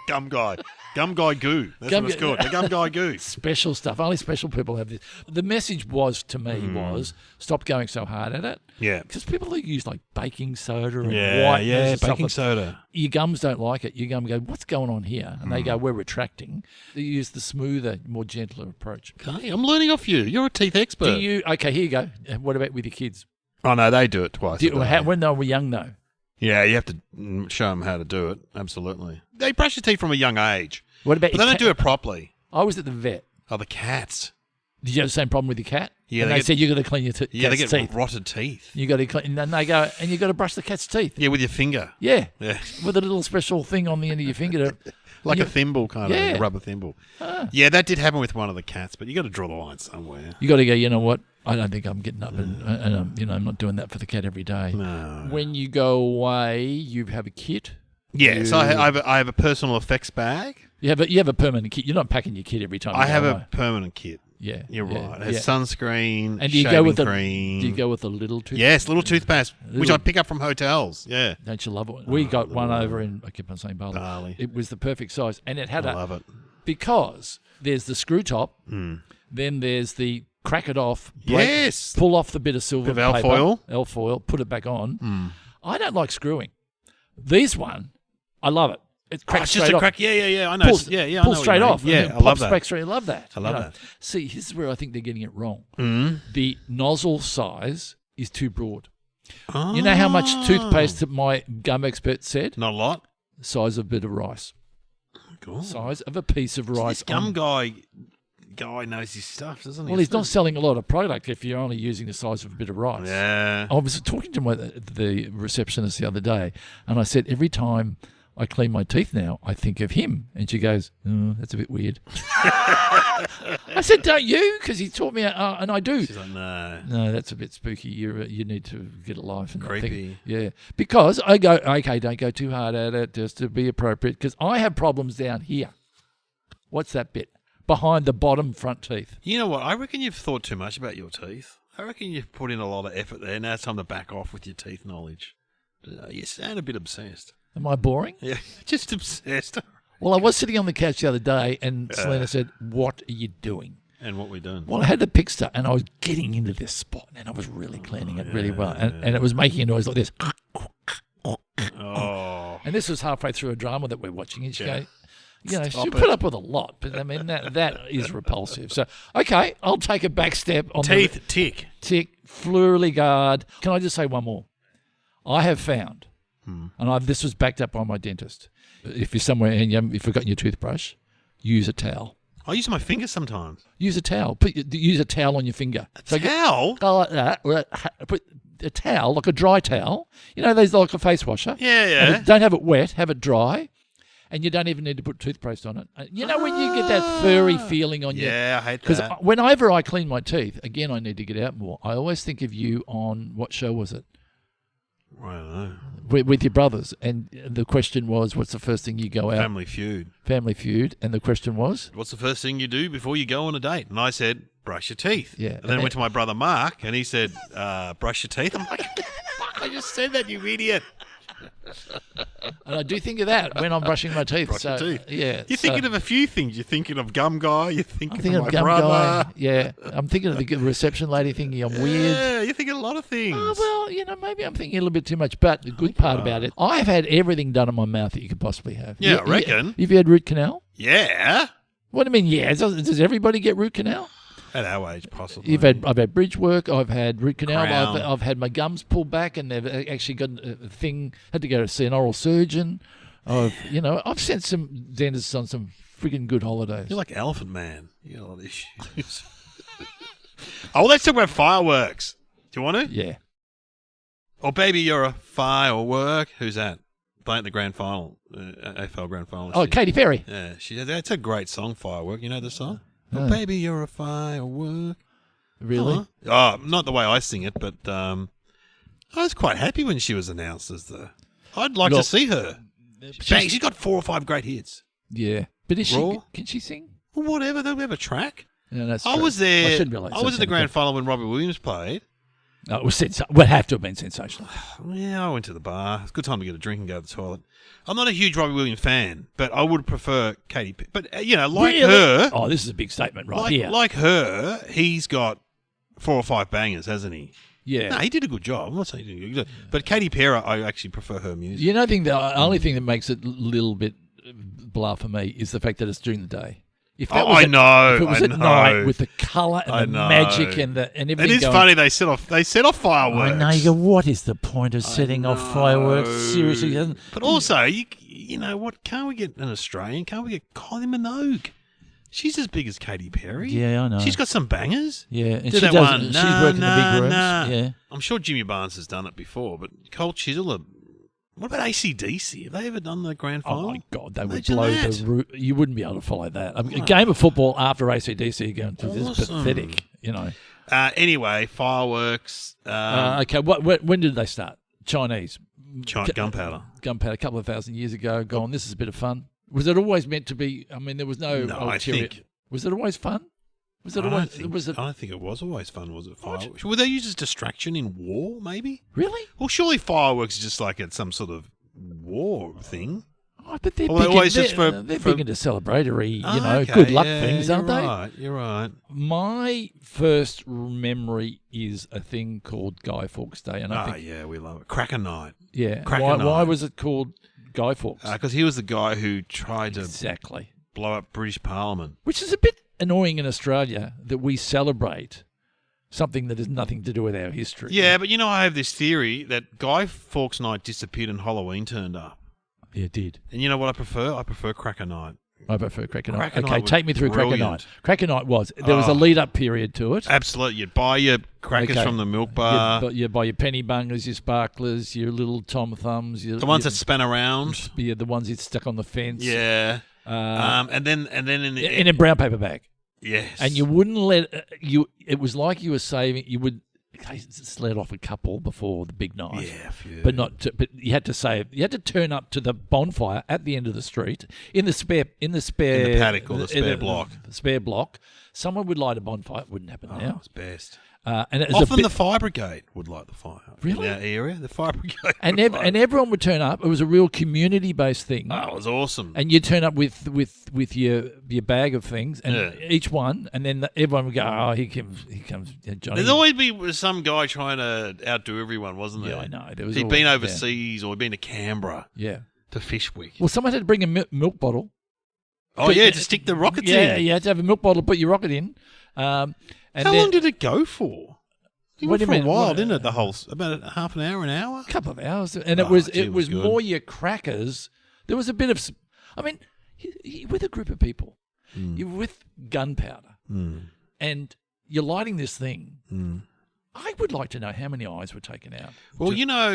[SPEAKER 1] Gum guy. Gum guy goo. That's what it's called. The gum guy goo.
[SPEAKER 2] Special stuff. Only special people have this. The message was, to me, stop going so hard at it.
[SPEAKER 1] Yeah.
[SPEAKER 2] Because people who use like baking soda and
[SPEAKER 1] Yeah,
[SPEAKER 2] whiteness and stuff
[SPEAKER 1] baking
[SPEAKER 2] like-
[SPEAKER 1] soda.
[SPEAKER 2] Your gums don't like it. Your gum go, what's going on here? And they go, we're retracting. They use the smoother, more gentler approach.
[SPEAKER 1] Okay, I'm learning off you. You're a teeth expert.
[SPEAKER 2] Okay, here you go. What about with your kids?
[SPEAKER 1] Oh, no, they do it twice a day.
[SPEAKER 2] When they were young, though?
[SPEAKER 1] Yeah, you have to show them how to do it. Absolutely. They brush your teeth from a young age.
[SPEAKER 2] What about
[SPEAKER 1] But they don't do it properly.
[SPEAKER 2] I was at the vet.
[SPEAKER 1] Oh, the cats.
[SPEAKER 2] Did you have the same problem with your cat?
[SPEAKER 1] Yeah,
[SPEAKER 2] and they said you got to clean your cat's
[SPEAKER 1] Yeah, they get
[SPEAKER 2] teeth.
[SPEAKER 1] rotted teeth.
[SPEAKER 2] You got to clean, and they go, and you got to brush the cat's teeth.
[SPEAKER 1] Yeah, with your finger.
[SPEAKER 2] Yeah,
[SPEAKER 1] Yeah.
[SPEAKER 2] with a little special thing on the end of your finger to.
[SPEAKER 1] Like a thimble, kind of,
[SPEAKER 2] Yeah.
[SPEAKER 1] a rubber thimble. Yeah, that did happen with one of the cats, but you got to draw the line somewhere.
[SPEAKER 2] You got to go. You know what? I don't think I'm getting up and I'm not doing that for the cat every day.
[SPEAKER 1] No.
[SPEAKER 2] When you go away, you have a kit.
[SPEAKER 1] Yeah, so I have a personal effects bag.
[SPEAKER 2] You have a permanent kit. You're not packing your kit every time.
[SPEAKER 1] I
[SPEAKER 2] you
[SPEAKER 1] have
[SPEAKER 2] go
[SPEAKER 1] a
[SPEAKER 2] away.
[SPEAKER 1] permanent kit.
[SPEAKER 2] Yeah,
[SPEAKER 1] You're
[SPEAKER 2] yeah,
[SPEAKER 1] right. It has
[SPEAKER 2] yeah.
[SPEAKER 1] sunscreen,
[SPEAKER 2] And do you
[SPEAKER 1] shaving
[SPEAKER 2] go with
[SPEAKER 1] cream.
[SPEAKER 2] Do you go with a little toothpaste?
[SPEAKER 1] Yes, little toothpaste, which
[SPEAKER 2] Little-
[SPEAKER 1] I pick up from hotels. Yeah.
[SPEAKER 2] Don't you love it? We got one over in, I keep on saying Bali.
[SPEAKER 1] Bali.
[SPEAKER 2] It was the perfect size. And it had
[SPEAKER 1] I love it.
[SPEAKER 2] because there's the screw top, then there's the crack it off,
[SPEAKER 1] Yes.
[SPEAKER 2] pull off the bit of silver
[SPEAKER 1] Bit of
[SPEAKER 2] paper,
[SPEAKER 1] alfoil.
[SPEAKER 2] alfoil, put it back on. I don't like screwing. These one, I love it. It
[SPEAKER 1] Oh,
[SPEAKER 2] cracks
[SPEAKER 1] it's just
[SPEAKER 2] straight
[SPEAKER 1] a
[SPEAKER 2] off.
[SPEAKER 1] crack. Yeah. I know.
[SPEAKER 2] Pulls,
[SPEAKER 1] I know
[SPEAKER 2] pulls
[SPEAKER 1] what you
[SPEAKER 2] straight
[SPEAKER 1] mean.
[SPEAKER 2] off.
[SPEAKER 1] Yeah,
[SPEAKER 2] and then
[SPEAKER 1] I love
[SPEAKER 2] pops
[SPEAKER 1] that.
[SPEAKER 2] back straight. I love that.
[SPEAKER 1] I love
[SPEAKER 2] you know.
[SPEAKER 1] that.
[SPEAKER 2] See, this is where I think they're getting it wrong. The nozzle size is too broad.
[SPEAKER 1] Oh.
[SPEAKER 2] You know how much toothpaste that my gum expert said?
[SPEAKER 1] Not a lot.
[SPEAKER 2] Size of a bit of rice.
[SPEAKER 1] Cool.
[SPEAKER 2] Size of a piece of rice.
[SPEAKER 1] This gum guy knows his stuff, doesn't he?
[SPEAKER 2] Well, he's not selling a lot of product if you're only using the size of a bit of rice.
[SPEAKER 1] Yeah.
[SPEAKER 2] I was talking to the receptionist the other day, and I said every time I clean my teeth now, I think of him. And she goes, oh, that's a bit weird. I said, don't you? Because he taught me, and I do.
[SPEAKER 1] She's like, no.
[SPEAKER 2] No, that's a bit spooky. You need to get a life. And
[SPEAKER 1] Creepy.
[SPEAKER 2] Yeah. Because I go, okay, don't go too hard at it, just to be appropriate. Because I have problems down here. What's that bit? Behind the bottom front teeth.
[SPEAKER 1] You know what? I reckon you've thought too much about your teeth. I reckon you've put in a lot of effort there. Now it's time to back off with your teeth knowledge. You sound a bit obsessed.
[SPEAKER 2] Am I boring?
[SPEAKER 1] Yeah, just obsessed.
[SPEAKER 2] Well, I was sitting on the couch the other day, and Selena said, what are you doing?
[SPEAKER 1] And what we doing?
[SPEAKER 2] Well, I had the Pixar, and I was getting into this spot, and I was really cleaning it really well. And it was making a noise like this.
[SPEAKER 1] Oh.
[SPEAKER 2] And this was halfway through a drama that we're watching. And she goes, she
[SPEAKER 1] Stop
[SPEAKER 2] put up with a lot, but I mean, that is repulsive. So, okay, I'll take a back step on
[SPEAKER 1] Teeth, tick.
[SPEAKER 2] Flurigard. Can I just say one more? I have found, and this was backed up by my dentist, if you're somewhere and you've forgotten your toothbrush, use a towel.
[SPEAKER 1] I use my fingers sometimes.
[SPEAKER 2] Use a towel. Use a towel on your finger.
[SPEAKER 1] Towel?
[SPEAKER 2] Go like that. Put a towel, like a dry towel. You know, there's like a face washer.
[SPEAKER 1] Yeah.
[SPEAKER 2] Don't have it wet. Have it dry. And you don't even need to put toothpaste on it. You know when you get that furry feeling on your...
[SPEAKER 1] Yeah, I hate that.
[SPEAKER 2] Because whenever I clean my teeth, again, I need to get out more. I always think of you on, what show was it?
[SPEAKER 1] I don't know.
[SPEAKER 2] With your brothers. And the question was, what's the first thing you go out?
[SPEAKER 1] Family Feud.
[SPEAKER 2] Family Feud. And the question was?
[SPEAKER 1] What's the first thing you do before you go on a date? And I said, brush your teeth.
[SPEAKER 2] Yeah.
[SPEAKER 1] And then I went to my brother Mark, and he said, brush your teeth. I'm like, fuck, I just said that, you idiot.
[SPEAKER 2] And I do think of that when I'm brushing my teeth.
[SPEAKER 1] Brush your teeth.
[SPEAKER 2] Yeah.
[SPEAKER 1] You're thinking of a few things. You're thinking of Gum Guy. You're thinking,
[SPEAKER 2] I'm thinking
[SPEAKER 1] of my
[SPEAKER 2] Gum
[SPEAKER 1] brother.
[SPEAKER 2] Guy. Yeah. I'm thinking of the reception lady thinking I'm weird.
[SPEAKER 1] Yeah, you're thinking a lot of things.
[SPEAKER 2] Oh, well, maybe I'm thinking a little bit too much. But the good part about it, I've had everything done in my mouth that you could possibly have.
[SPEAKER 1] Yeah, I reckon.
[SPEAKER 2] Have you had root canal?
[SPEAKER 1] Yeah.
[SPEAKER 2] What do you mean, yeah? Does everybody get root canal?
[SPEAKER 1] At our age, possibly.
[SPEAKER 2] I've had bridge work. I've had root canal.
[SPEAKER 1] Crown.
[SPEAKER 2] I've had my gums pulled back, and they've actually got a thing. Had to go to see an oral surgeon. I've sent some dentists on some freaking good holidays.
[SPEAKER 1] You're like Elephant Man. You got a lot of issues. Oh, let's talk about fireworks. Do you want to?
[SPEAKER 2] Yeah.
[SPEAKER 1] Oh, baby, you're a firework. Who's that? Playing the grand final, AFL grand final.
[SPEAKER 2] Oh, Katy Perry.
[SPEAKER 1] Yeah, that's a great song, Firework. You know the song? Oh, baby, you're a firework.
[SPEAKER 2] Really?
[SPEAKER 1] Oh, not the way I sing it, but I was quite happy when she was announced as the... I'd like to see her. She's got 4 or 5 great hits.
[SPEAKER 2] Yeah. But is
[SPEAKER 1] Raw?
[SPEAKER 2] she? Can she sing?
[SPEAKER 1] Well, whatever, they'll have a track.
[SPEAKER 2] No, that's
[SPEAKER 1] I
[SPEAKER 2] true.
[SPEAKER 1] was there.
[SPEAKER 2] I shouldn't realise.
[SPEAKER 1] I was at the grand final when Robbie Williams played.
[SPEAKER 2] No, it was would have to have been sensational.
[SPEAKER 1] Yeah, I went to the bar. It's a good time to get a drink and go to the toilet. I'm not a huge Robbie Williams fan, but I would prefer Katy Perry. But, like her...
[SPEAKER 2] Oh, this is a big statement right here.
[SPEAKER 1] Like her, he's got 4 or 5 bangers, hasn't he?
[SPEAKER 2] Yeah.
[SPEAKER 1] No, he did a good job. I'm not saying he did a good job. But Katy Perry, I actually prefer her music.
[SPEAKER 2] You know, the only thing that makes it a little bit blah for me is the fact that it's during the day. If that was
[SPEAKER 1] I know.
[SPEAKER 2] If it was
[SPEAKER 1] I
[SPEAKER 2] at
[SPEAKER 1] know.
[SPEAKER 2] night with the colour and
[SPEAKER 1] I
[SPEAKER 2] the
[SPEAKER 1] know.
[SPEAKER 2] magic and everything.
[SPEAKER 1] It is
[SPEAKER 2] going,
[SPEAKER 1] funny they set off fireworks.
[SPEAKER 2] I know. You go, what is the point of setting off fireworks? Seriously,
[SPEAKER 1] But also, you know what? Can't we get an Australian? Can't we get Kylie Minogue? She's as big as Katy Perry.
[SPEAKER 2] Yeah, I know.
[SPEAKER 1] She's got some bangers.
[SPEAKER 2] Yeah, and
[SPEAKER 1] Did
[SPEAKER 2] she
[SPEAKER 1] that
[SPEAKER 2] does.
[SPEAKER 1] one,
[SPEAKER 2] She's worked in the big rooms. Yeah.
[SPEAKER 1] I'm sure Jimmy Barnes has done it before, but Colt Chisholm. What about AC/DC? Have they ever done the grand final?
[SPEAKER 2] Oh my God, they would
[SPEAKER 1] Imagine
[SPEAKER 2] blow
[SPEAKER 1] that.
[SPEAKER 2] the roof. You wouldn't be able to follow that. I mean, a game of football after AC/DC, you're going, this is
[SPEAKER 1] Awesome.
[SPEAKER 2] pathetic. You know.
[SPEAKER 1] Anyway, fireworks.
[SPEAKER 2] Okay, when did they start? Chinese.
[SPEAKER 1] Gunpowder.
[SPEAKER 2] Gunpowder, a couple of thousand years ago. Gone. This is a bit of fun. Was it always meant to be? I mean, there was no.
[SPEAKER 1] No, I
[SPEAKER 2] ulterior.
[SPEAKER 1] think.
[SPEAKER 2] Was it always fun? Was it
[SPEAKER 1] I
[SPEAKER 2] always?
[SPEAKER 1] don't think it was always fun. Was it fireworks? Were they used as distraction in war? Maybe.
[SPEAKER 2] Really?
[SPEAKER 1] Well, surely fireworks is just like it's some sort of war thing.
[SPEAKER 2] Oh, but they're
[SPEAKER 1] Well,
[SPEAKER 2] big.
[SPEAKER 1] always
[SPEAKER 2] They're,
[SPEAKER 1] just for-
[SPEAKER 2] they're
[SPEAKER 1] for-
[SPEAKER 2] big into celebratory,
[SPEAKER 1] Okay,
[SPEAKER 2] good luck
[SPEAKER 1] yeah,
[SPEAKER 2] things, aren't they?
[SPEAKER 1] Right, you're right.
[SPEAKER 2] My first memory is a thing called Guy Fawkes Day, and I think
[SPEAKER 1] Yeah, we love it. Cracker Night.
[SPEAKER 2] yeah.
[SPEAKER 1] Cracker
[SPEAKER 2] Why
[SPEAKER 1] Night.
[SPEAKER 2] was it called Guy Fawkes?
[SPEAKER 1] Because he was the guy who tried to
[SPEAKER 2] Exactly.
[SPEAKER 1] blow up British Parliament.
[SPEAKER 2] Which is a bit annoying in Australia that we celebrate something that has nothing to do with our history.
[SPEAKER 1] Yeah, but I have this theory that Guy Fawkes Night disappeared and Halloween turned up.
[SPEAKER 2] Yeah, it did.
[SPEAKER 1] And you know what I prefer? I prefer Cracker Night.
[SPEAKER 2] I prefer Cracker Night.
[SPEAKER 1] Cracker
[SPEAKER 2] Okay,
[SPEAKER 1] Night was
[SPEAKER 2] take me through Cracker Night.
[SPEAKER 1] brilliant.
[SPEAKER 2] Cracker Night there was a lead-up period to it.
[SPEAKER 1] Absolutely. You'd buy your crackers from the milk bar.
[SPEAKER 2] You buy your penny bungers, your sparklers, your little Tom Thumbs.
[SPEAKER 1] The ones that span around.
[SPEAKER 2] Yeah, the ones that stuck on the fence.
[SPEAKER 1] Yeah. And then
[SPEAKER 2] in a brown paper bag.
[SPEAKER 1] Yes.
[SPEAKER 2] And you wouldn't let it was like you were saving. You would just let off a couple before the big night.
[SPEAKER 1] Yeah, a few.
[SPEAKER 2] But but you had to save. You had to turn up to the bonfire at the end of the street in the
[SPEAKER 1] paddock or the spare block.
[SPEAKER 2] The spare block. Someone would light a bonfire. It wouldn't happen now.
[SPEAKER 1] It's best.
[SPEAKER 2] And it was
[SPEAKER 1] Often the fire brigade would light the fire.
[SPEAKER 2] Really?
[SPEAKER 1] In our area, the fire brigade.
[SPEAKER 2] And everyone would turn up. It was a real community-based thing.
[SPEAKER 1] Oh, it was awesome.
[SPEAKER 2] And you turn up with your bag of things, and each one, and then everyone would go, "Oh, here comes Johnny."
[SPEAKER 1] There'd always be some guy trying to outdo everyone, wasn't there?
[SPEAKER 2] Yeah, I know.
[SPEAKER 1] He'd been overseas or he'd been to Canberra.
[SPEAKER 2] Yeah.
[SPEAKER 1] To Fishwick.
[SPEAKER 2] Well, someone had to bring a milk bottle.
[SPEAKER 1] Oh, yeah, to stick the rockets in.
[SPEAKER 2] Yeah, you had to have a milk bottle to put your rocket in.
[SPEAKER 1] How long did it go for? It went for a while, didn't it? About half an hour, an hour?
[SPEAKER 2] A couple of hours. And it was more your crackers. There was a bit of... I mean, you're with a group of people. You're with gunpowder. And you're lighting this thing. I would like to know how many eyes were taken out.
[SPEAKER 1] Well,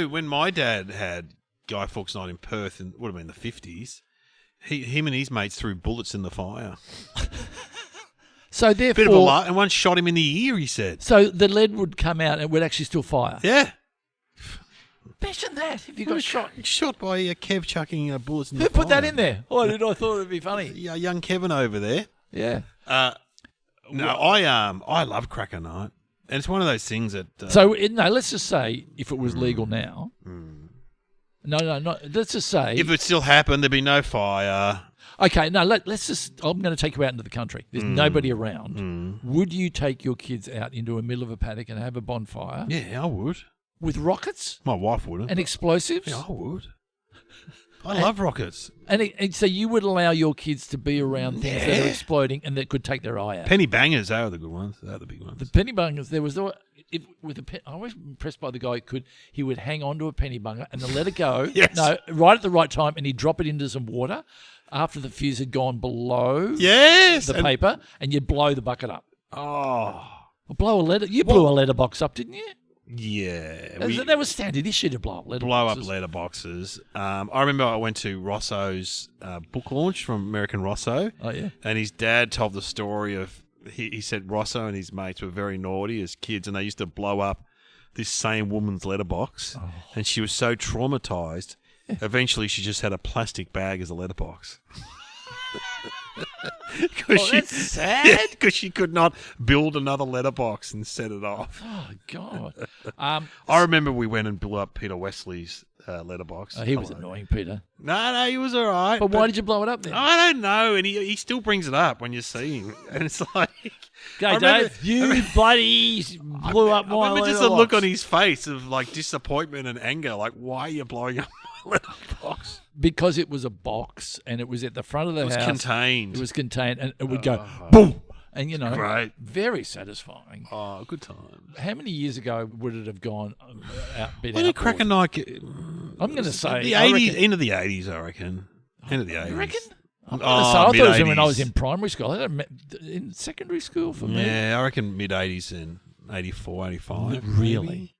[SPEAKER 1] when my dad had Guy Fawkes Night in Perth, it would have been the 50s, him and his mates threw bullets in the fire.
[SPEAKER 2] So therefore,
[SPEAKER 1] bit of a lot, and one shot him in the ear. He said.
[SPEAKER 2] So the lead would come out and it would actually still fire.
[SPEAKER 1] Yeah.
[SPEAKER 2] Imagine that if you got
[SPEAKER 1] shot by Kev chucking bullets in the fire.
[SPEAKER 2] Who put that in there? Oh, I thought it'd be funny.
[SPEAKER 1] Yeah, young Kevin over there.
[SPEAKER 2] Yeah.
[SPEAKER 1] No, I love Cracker Night, and it's one of those things that.
[SPEAKER 2] Let's just say if it was legal now. No, let's just say
[SPEAKER 1] if it still happened, there'd be no fire.
[SPEAKER 2] Okay, no, let's just... I'm going to take you out into the country. There's nobody around. Would you take your kids out into the middle of a paddock and have a bonfire?
[SPEAKER 1] Yeah, I would.
[SPEAKER 2] With rockets?
[SPEAKER 1] My wife wouldn't.
[SPEAKER 2] And explosives?
[SPEAKER 1] Yeah, I would. I love rockets.
[SPEAKER 2] And so you would allow your kids to be around things that are exploding and that could take their eye out?
[SPEAKER 1] Penny bangers, they are the good ones. They are the big ones.
[SPEAKER 2] The penny bangers, I was impressed by the guy he would hang on to a penny banger and then let it go.
[SPEAKER 1] Yes.
[SPEAKER 2] No, right at the right time, and he'd drop it into some water after the fuse had gone below the paper, and you'd blow the bucket up.
[SPEAKER 1] Oh.
[SPEAKER 2] You blew a letterbox up, didn't you?
[SPEAKER 1] Yeah.
[SPEAKER 2] That was standard issue to blow up letterboxes.
[SPEAKER 1] Blow up letterboxes. I remember I went to Rosso's book launch from American Rosso.
[SPEAKER 2] Oh, yeah.
[SPEAKER 1] And his dad told the story of, he said Rosso and his mates were very naughty as kids, and they used to blow up this same woman's letterbox. Oh. And she was so traumatized. Eventually, she just had a plastic bag as a letterbox.
[SPEAKER 2] That's sad.
[SPEAKER 1] Because she could not build another letterbox and set it off.
[SPEAKER 2] Oh, God.
[SPEAKER 1] I remember we went and blew up Peter Wesley's letterbox.
[SPEAKER 2] He was annoying, Peter.
[SPEAKER 1] No, he was all right.
[SPEAKER 2] But why did you blow it up then?
[SPEAKER 1] I don't know. And he still brings it up when you see him. And it's like...
[SPEAKER 2] Go, Dave. You bloody blew up my letterbox.
[SPEAKER 1] I remember just the look on his face of like disappointment and anger. Like, why are you blowing up my letterbox?
[SPEAKER 2] Because it was a box and it was at the front of the house.
[SPEAKER 1] It was contained.
[SPEAKER 2] And it would go boom. And,
[SPEAKER 1] great.
[SPEAKER 2] Very satisfying.
[SPEAKER 1] Oh, good times.
[SPEAKER 2] How many years ago would it have gone out?
[SPEAKER 1] When did Cracker Night
[SPEAKER 2] I'm going to say...
[SPEAKER 1] The 80s, end of the 80s, I reckon. End of the 80s.
[SPEAKER 2] You reckon? I thought it was when I was in primary school. In secondary school for me.
[SPEAKER 1] Yeah, I reckon mid-80s then. 84, 85.
[SPEAKER 2] Really?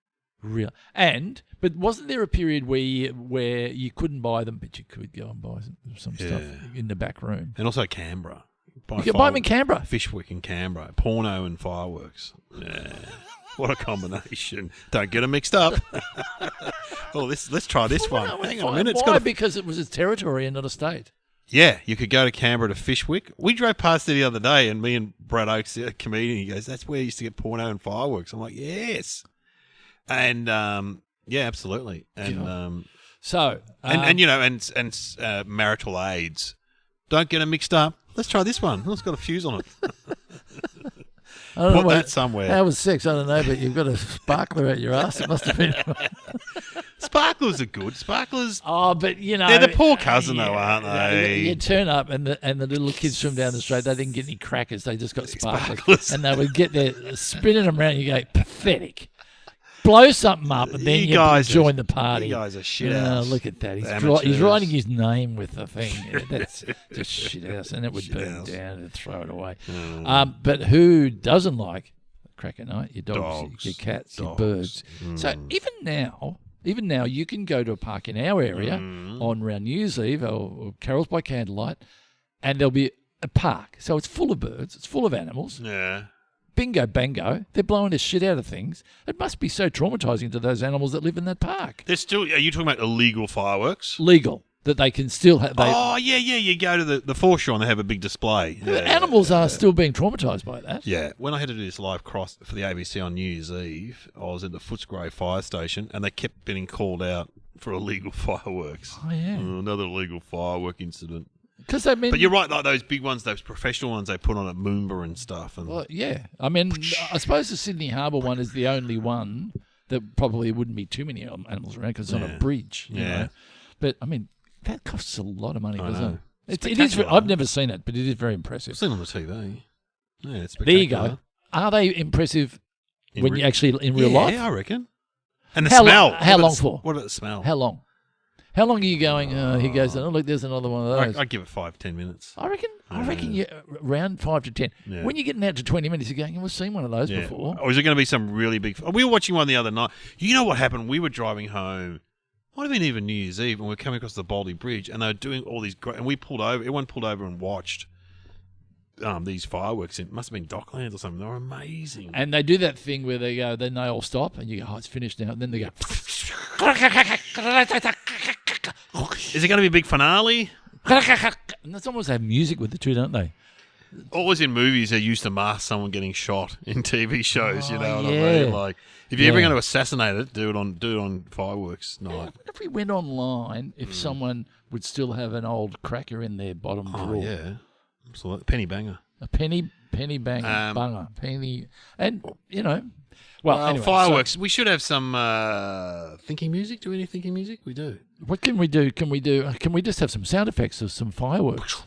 [SPEAKER 2] But wasn't there a period where you couldn't buy them, but you could go and buy some stuff in the back room?
[SPEAKER 1] And also Canberra.
[SPEAKER 2] You could buy them in Canberra.
[SPEAKER 1] Fishwick in Canberra. Porno and fireworks. Yeah. What a combination. Don't get them mixed up. Well, let's try this one. Hang on a minute.
[SPEAKER 2] Why? Because it was a territory and not a state.
[SPEAKER 1] Yeah, you could go to Canberra to Fishwick. We drove past it the other day, and me and Brad Oakes, a comedian, he goes, "That's where you used to get porno and fireworks." I'm like, "Yes," and yeah, absolutely. And marital aids. Don't get them mixed up. Let's try this one. Oh, it's got a fuse on it. Put that somewhere.
[SPEAKER 2] How was sex? I don't know, but you've got a sparkler at your ass. It must have been.
[SPEAKER 1] Sparklers are good. Sparklers.
[SPEAKER 2] Oh, but
[SPEAKER 1] they're the poor cousin, though, aren't they?
[SPEAKER 2] You turn up, and the little kids from down the street, they didn't get any crackers. They just got sparklers. And they would get there spinning them around. You go, pathetic. blow something up and then
[SPEAKER 1] You
[SPEAKER 2] you
[SPEAKER 1] guys
[SPEAKER 2] can join
[SPEAKER 1] are-
[SPEAKER 2] the party.
[SPEAKER 1] You guys are shit
[SPEAKER 2] Oh,
[SPEAKER 1] house.
[SPEAKER 2] look at that. He's
[SPEAKER 1] Amateurs.
[SPEAKER 2] writing his name with the thing. Yeah, that's just shit house, and it would
[SPEAKER 1] Shit
[SPEAKER 2] burn
[SPEAKER 1] house.
[SPEAKER 2] down and throw it away.
[SPEAKER 1] Mm.
[SPEAKER 2] But who doesn't like cracker night? Your dogs,
[SPEAKER 1] Dogs.
[SPEAKER 2] your cats, your
[SPEAKER 1] Dogs.
[SPEAKER 2] birds. So even now, you can go to a park in our area on around New Year's Eve or carols by candlelight, and there'll be a park. So it's full of birds, it's full of animals.
[SPEAKER 1] Yeah.
[SPEAKER 2] Bingo, bango. They're blowing the shit out of things. It must be so traumatizing to those animals that live in that park.
[SPEAKER 1] There's still. Are you talking about illegal fireworks?
[SPEAKER 2] Legal. That they can still have.
[SPEAKER 1] Oh, yeah. You go to the foreshore and they have a big display. Yeah,
[SPEAKER 2] Animals are still being traumatized by that.
[SPEAKER 1] Yeah. When I had to do this live cross for the ABC on New Year's Eve, I was at the Footscray fire station and they kept getting called out for illegal fireworks.
[SPEAKER 2] Oh, yeah.
[SPEAKER 1] Another illegal firework incident.
[SPEAKER 2] Because I mean,
[SPEAKER 1] But you're right, like those big ones, those professional ones they put on at Moomba and stuff. And
[SPEAKER 2] well, yeah. I mean, I suppose the Sydney Harbour one is the only one that probably wouldn't be too many animals around because it's on a
[SPEAKER 1] Yeah.
[SPEAKER 2] bridge. You
[SPEAKER 1] Yeah.
[SPEAKER 2] know? But I mean, that costs a lot of money,
[SPEAKER 1] I
[SPEAKER 2] doesn't
[SPEAKER 1] know.
[SPEAKER 2] it?
[SPEAKER 1] It's
[SPEAKER 2] It is.
[SPEAKER 1] spectacular.
[SPEAKER 2] I've never seen it, but it is very impressive.
[SPEAKER 1] I've seen it on the TV. Yeah, it's
[SPEAKER 2] There you
[SPEAKER 1] spectacular.
[SPEAKER 2] go. Are they impressive
[SPEAKER 1] In
[SPEAKER 2] when
[SPEAKER 1] re-
[SPEAKER 2] you actually in real
[SPEAKER 1] yeah,
[SPEAKER 2] life?
[SPEAKER 1] I reckon. And the
[SPEAKER 2] How lo-
[SPEAKER 1] smell.
[SPEAKER 2] how
[SPEAKER 1] What about
[SPEAKER 2] long
[SPEAKER 1] the-
[SPEAKER 2] for?
[SPEAKER 1] What about the smell?
[SPEAKER 2] How long? How long are you going? He goes, oh, look, there's another one of those.
[SPEAKER 1] I'd give it 5-10 minutes.
[SPEAKER 2] I reckon you around 5 to 10.
[SPEAKER 1] Yeah.
[SPEAKER 2] When you're getting out to 20 minutes, you're going, we've seen one of those
[SPEAKER 1] Yeah.
[SPEAKER 2] before.
[SPEAKER 1] Or is it going to be some really big? We were watching one the other night. You know what happened? We were driving home. Might have been even New Year's Eve, and we were coming across the Baldy Bridge, and they were doing all these great. And we pulled over. Everyone pulled over and watched these fireworks. It must have been Docklands or something. They were amazing.
[SPEAKER 2] And they do that thing where they go, then they all stop, and you go, oh, it's finished now. And then they go,
[SPEAKER 1] Is it going to be a big finale?
[SPEAKER 2] and that's almost have music with the two, don't they?
[SPEAKER 1] Always in movies, they used to mask someone getting shot in TV shows. You know what I
[SPEAKER 2] yeah.
[SPEAKER 1] mean? Like, if you're ever
[SPEAKER 2] Yeah.
[SPEAKER 1] going to assassinate it, do it on fireworks
[SPEAKER 2] I
[SPEAKER 1] night.
[SPEAKER 2] wonder if we went online, if someone would still have an old cracker in their bottom
[SPEAKER 1] Oh
[SPEAKER 2] drawer.
[SPEAKER 1] yeah, absolutely. Penny banger.
[SPEAKER 2] A penny banger, banger, penny. And, you know, well, anyway,
[SPEAKER 1] fireworks. We should have some thinking music. Do we need thinking music? We do.
[SPEAKER 2] So what can we do? Can we just have some sound effects of some fireworks?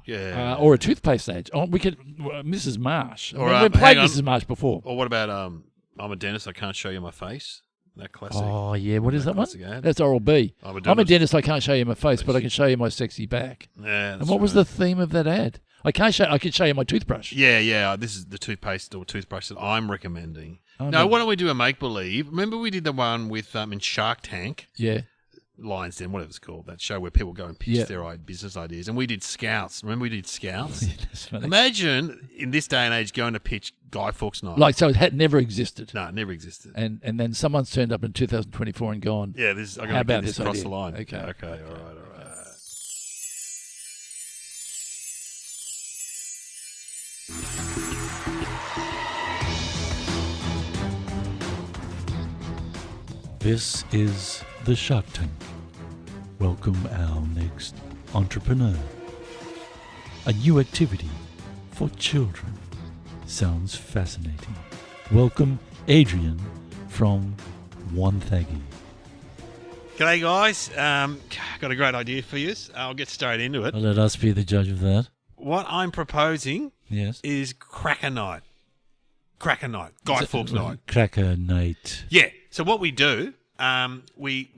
[SPEAKER 1] Yeah.
[SPEAKER 2] Or a toothpaste age. Oh, we could, Mrs. Marsh.
[SPEAKER 1] Or,
[SPEAKER 2] we've played
[SPEAKER 1] hang on.
[SPEAKER 2] Mrs. Marsh before.
[SPEAKER 1] Or what about I'm a dentist. I can't show you my face. That classic.
[SPEAKER 2] Oh, yeah. What is that one?
[SPEAKER 1] classic ad.
[SPEAKER 2] That's Oral B.
[SPEAKER 1] I'm a
[SPEAKER 2] I'm a
[SPEAKER 1] dentist.
[SPEAKER 2] dentist. I can't show you my face, but I can show you my sexy back.
[SPEAKER 1] Yeah.
[SPEAKER 2] And what was the theme of that ad? I could show you my toothbrush.
[SPEAKER 1] Yeah. This is the toothpaste or toothbrush that I'm recommending.
[SPEAKER 2] Oh,
[SPEAKER 1] No,
[SPEAKER 2] no.
[SPEAKER 1] why don't we do a make believe? Remember we did the one with in Shark Tank.
[SPEAKER 2] Yeah.
[SPEAKER 1] Lions Den, whatever it's called, that show where people go and pitch
[SPEAKER 2] Yeah.
[SPEAKER 1] their business ideas. And we did Scouts. Remember we did Scouts?
[SPEAKER 2] That's funny.
[SPEAKER 1] Imagine in this day and age going to pitch Guy Fawkes Night.
[SPEAKER 2] Like, so it had never existed.
[SPEAKER 1] No, it never existed.
[SPEAKER 2] And then someone's turned up in 2024 and gone,
[SPEAKER 1] Yeah, this I
[SPEAKER 2] How
[SPEAKER 1] got to
[SPEAKER 2] about
[SPEAKER 1] get this
[SPEAKER 2] this
[SPEAKER 1] across
[SPEAKER 2] idea?
[SPEAKER 1] the line.
[SPEAKER 2] Okay.
[SPEAKER 1] Okay, all right.
[SPEAKER 5] This is the Shark Tank. Welcome our next entrepreneur. A new activity for children. Sounds fascinating. Welcome Adrian from Wonthaggi.
[SPEAKER 1] G'day, guys. Got a great idea for you. I'll get straight into it.
[SPEAKER 5] Let us be the judge of that.
[SPEAKER 1] What I'm proposing
[SPEAKER 5] Yes.
[SPEAKER 1] is Cracker Night. Cracker Night. Guy Fawkes Night.
[SPEAKER 5] Cracker night.
[SPEAKER 1] Yeah. So what we do, we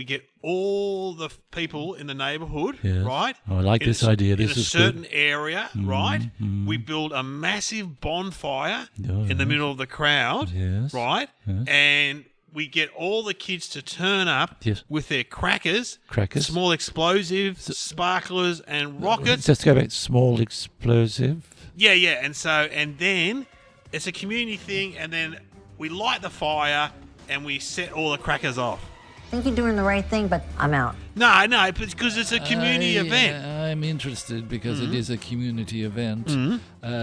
[SPEAKER 1] get all the people in the neighbourhood,
[SPEAKER 5] Yes.
[SPEAKER 1] right?
[SPEAKER 5] I like
[SPEAKER 1] in
[SPEAKER 5] this
[SPEAKER 1] a,
[SPEAKER 5] idea.
[SPEAKER 1] In
[SPEAKER 5] This
[SPEAKER 1] a
[SPEAKER 5] is
[SPEAKER 1] certain
[SPEAKER 5] good.
[SPEAKER 1] area, right? We build a massive bonfire
[SPEAKER 5] Oh,
[SPEAKER 1] in the
[SPEAKER 5] yes.
[SPEAKER 1] middle of the crowd,
[SPEAKER 5] Yes.
[SPEAKER 1] right?
[SPEAKER 5] Yes.
[SPEAKER 1] And we get all the kids to turn up
[SPEAKER 5] Yes.
[SPEAKER 1] with their crackers,
[SPEAKER 5] Crackers.
[SPEAKER 1] small explosives, sparklers, and rockets.
[SPEAKER 5] Just go back. Small explosive.
[SPEAKER 1] Yeah, and then it's a community thing, and then we light the fire and we set all the crackers off.
[SPEAKER 6] I think you're doing the right thing, but I'm out.
[SPEAKER 1] No, because it's a community event.
[SPEAKER 2] I'm interested because
[SPEAKER 1] Mm-hmm.
[SPEAKER 2] it is a community event.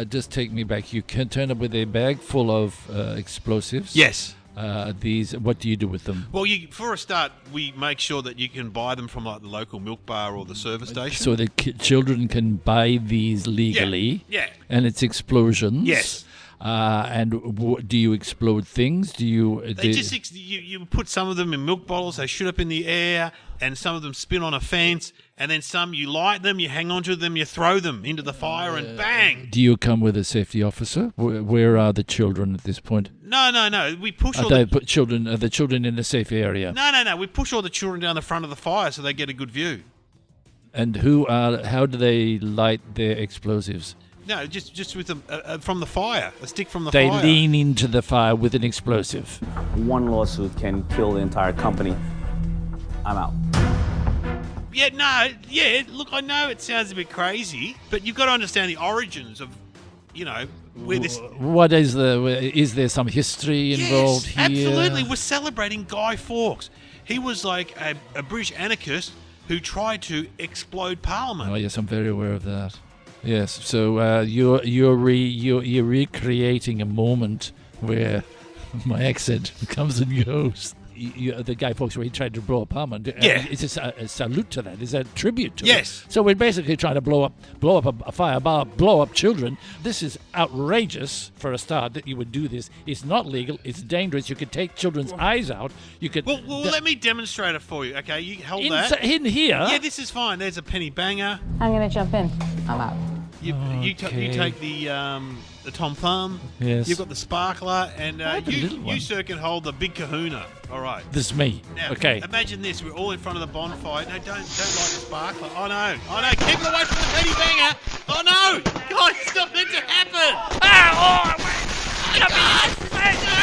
[SPEAKER 2] Just take me back. You can turn up with a bag full of explosives.
[SPEAKER 1] Yes.
[SPEAKER 2] What do you do with them?
[SPEAKER 1] Well, for a start, we make sure that you can buy them from like the local milk bar or the service station.
[SPEAKER 2] So that children can buy these legally.
[SPEAKER 1] Yeah.
[SPEAKER 2] And it's explosions.
[SPEAKER 1] Yes.
[SPEAKER 2] do you explode things? Do you?
[SPEAKER 1] You put some of them in milk bottles. They shoot up in the air, and some of them spin on a fence, and then some you light them, you hang onto them, you throw them into the fire, and bang.
[SPEAKER 2] Do you come with a safety officer? Where are the children at this point?
[SPEAKER 1] No. We push
[SPEAKER 2] Are the children in a safe area?
[SPEAKER 1] No. We push all the children down the front of the fire so they get a good view.
[SPEAKER 2] And how do they light their explosives?
[SPEAKER 1] No, just with from the fire, a stick from the
[SPEAKER 2] They
[SPEAKER 1] fire.
[SPEAKER 2] lean into the fire with an explosive.
[SPEAKER 7] One lawsuit can kill the entire company. I'm out.
[SPEAKER 1] Look, I know it sounds a bit crazy, but you've got to understand the origins of, where this...
[SPEAKER 2] What is there some history involved here?
[SPEAKER 1] Absolutely. We're celebrating Guy Fawkes. He was like a British anarchist who tried to explode Parliament.
[SPEAKER 2] Oh, yes, I'm very aware of that. Yes, so you're recreating a moment where my accent comes and goes. The Guy Fawkes where he tried to blow up Parliament. It's a salute to that. It's a tribute to it.
[SPEAKER 1] Yes.
[SPEAKER 2] So we're basically trying to blow up a fire bar, blow up children. This is outrageous for a start that you would do this. It's not legal. It's dangerous. You could take children's eyes out. You could.
[SPEAKER 1] Well, let me demonstrate it for you. Okay, you hold that.
[SPEAKER 2] In here.
[SPEAKER 1] Yeah, this is fine. There's a penny banger.
[SPEAKER 6] I'm gonna jump in. I'm out.
[SPEAKER 1] You take the Tom Thumb.
[SPEAKER 2] Yes.
[SPEAKER 1] You've got the sparkler, and
[SPEAKER 2] the little one.
[SPEAKER 1] you sir can hold the big Kahuna. All right.
[SPEAKER 2] This is me.
[SPEAKER 1] Now,
[SPEAKER 2] okay.
[SPEAKER 1] Imagine this: we're all in front of the bonfire. No, don't light the sparkler. Oh no! Keep it away from the penny banger. Oh no! Guys, stop it to happen!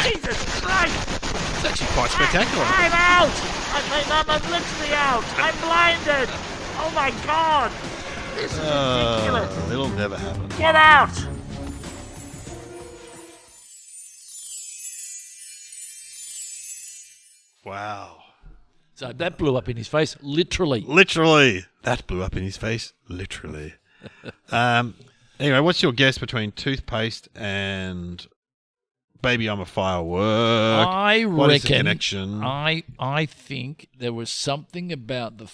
[SPEAKER 2] Jesus Christ!
[SPEAKER 1] It's actually quite spectacular.
[SPEAKER 2] I'm out! I'm literally out! I'm blinded! Oh my God! This is ridiculous!
[SPEAKER 1] It'll never happen.
[SPEAKER 2] Get out!
[SPEAKER 1] Wow.
[SPEAKER 2] So that blew up in his face, literally.
[SPEAKER 1] Literally. That blew up in his face. Literally. Anyway, what's your guess between toothpaste and Baby I'm a Firework?
[SPEAKER 2] I
[SPEAKER 1] What is the
[SPEAKER 2] reckon.
[SPEAKER 1] connection?
[SPEAKER 2] I think there was something about the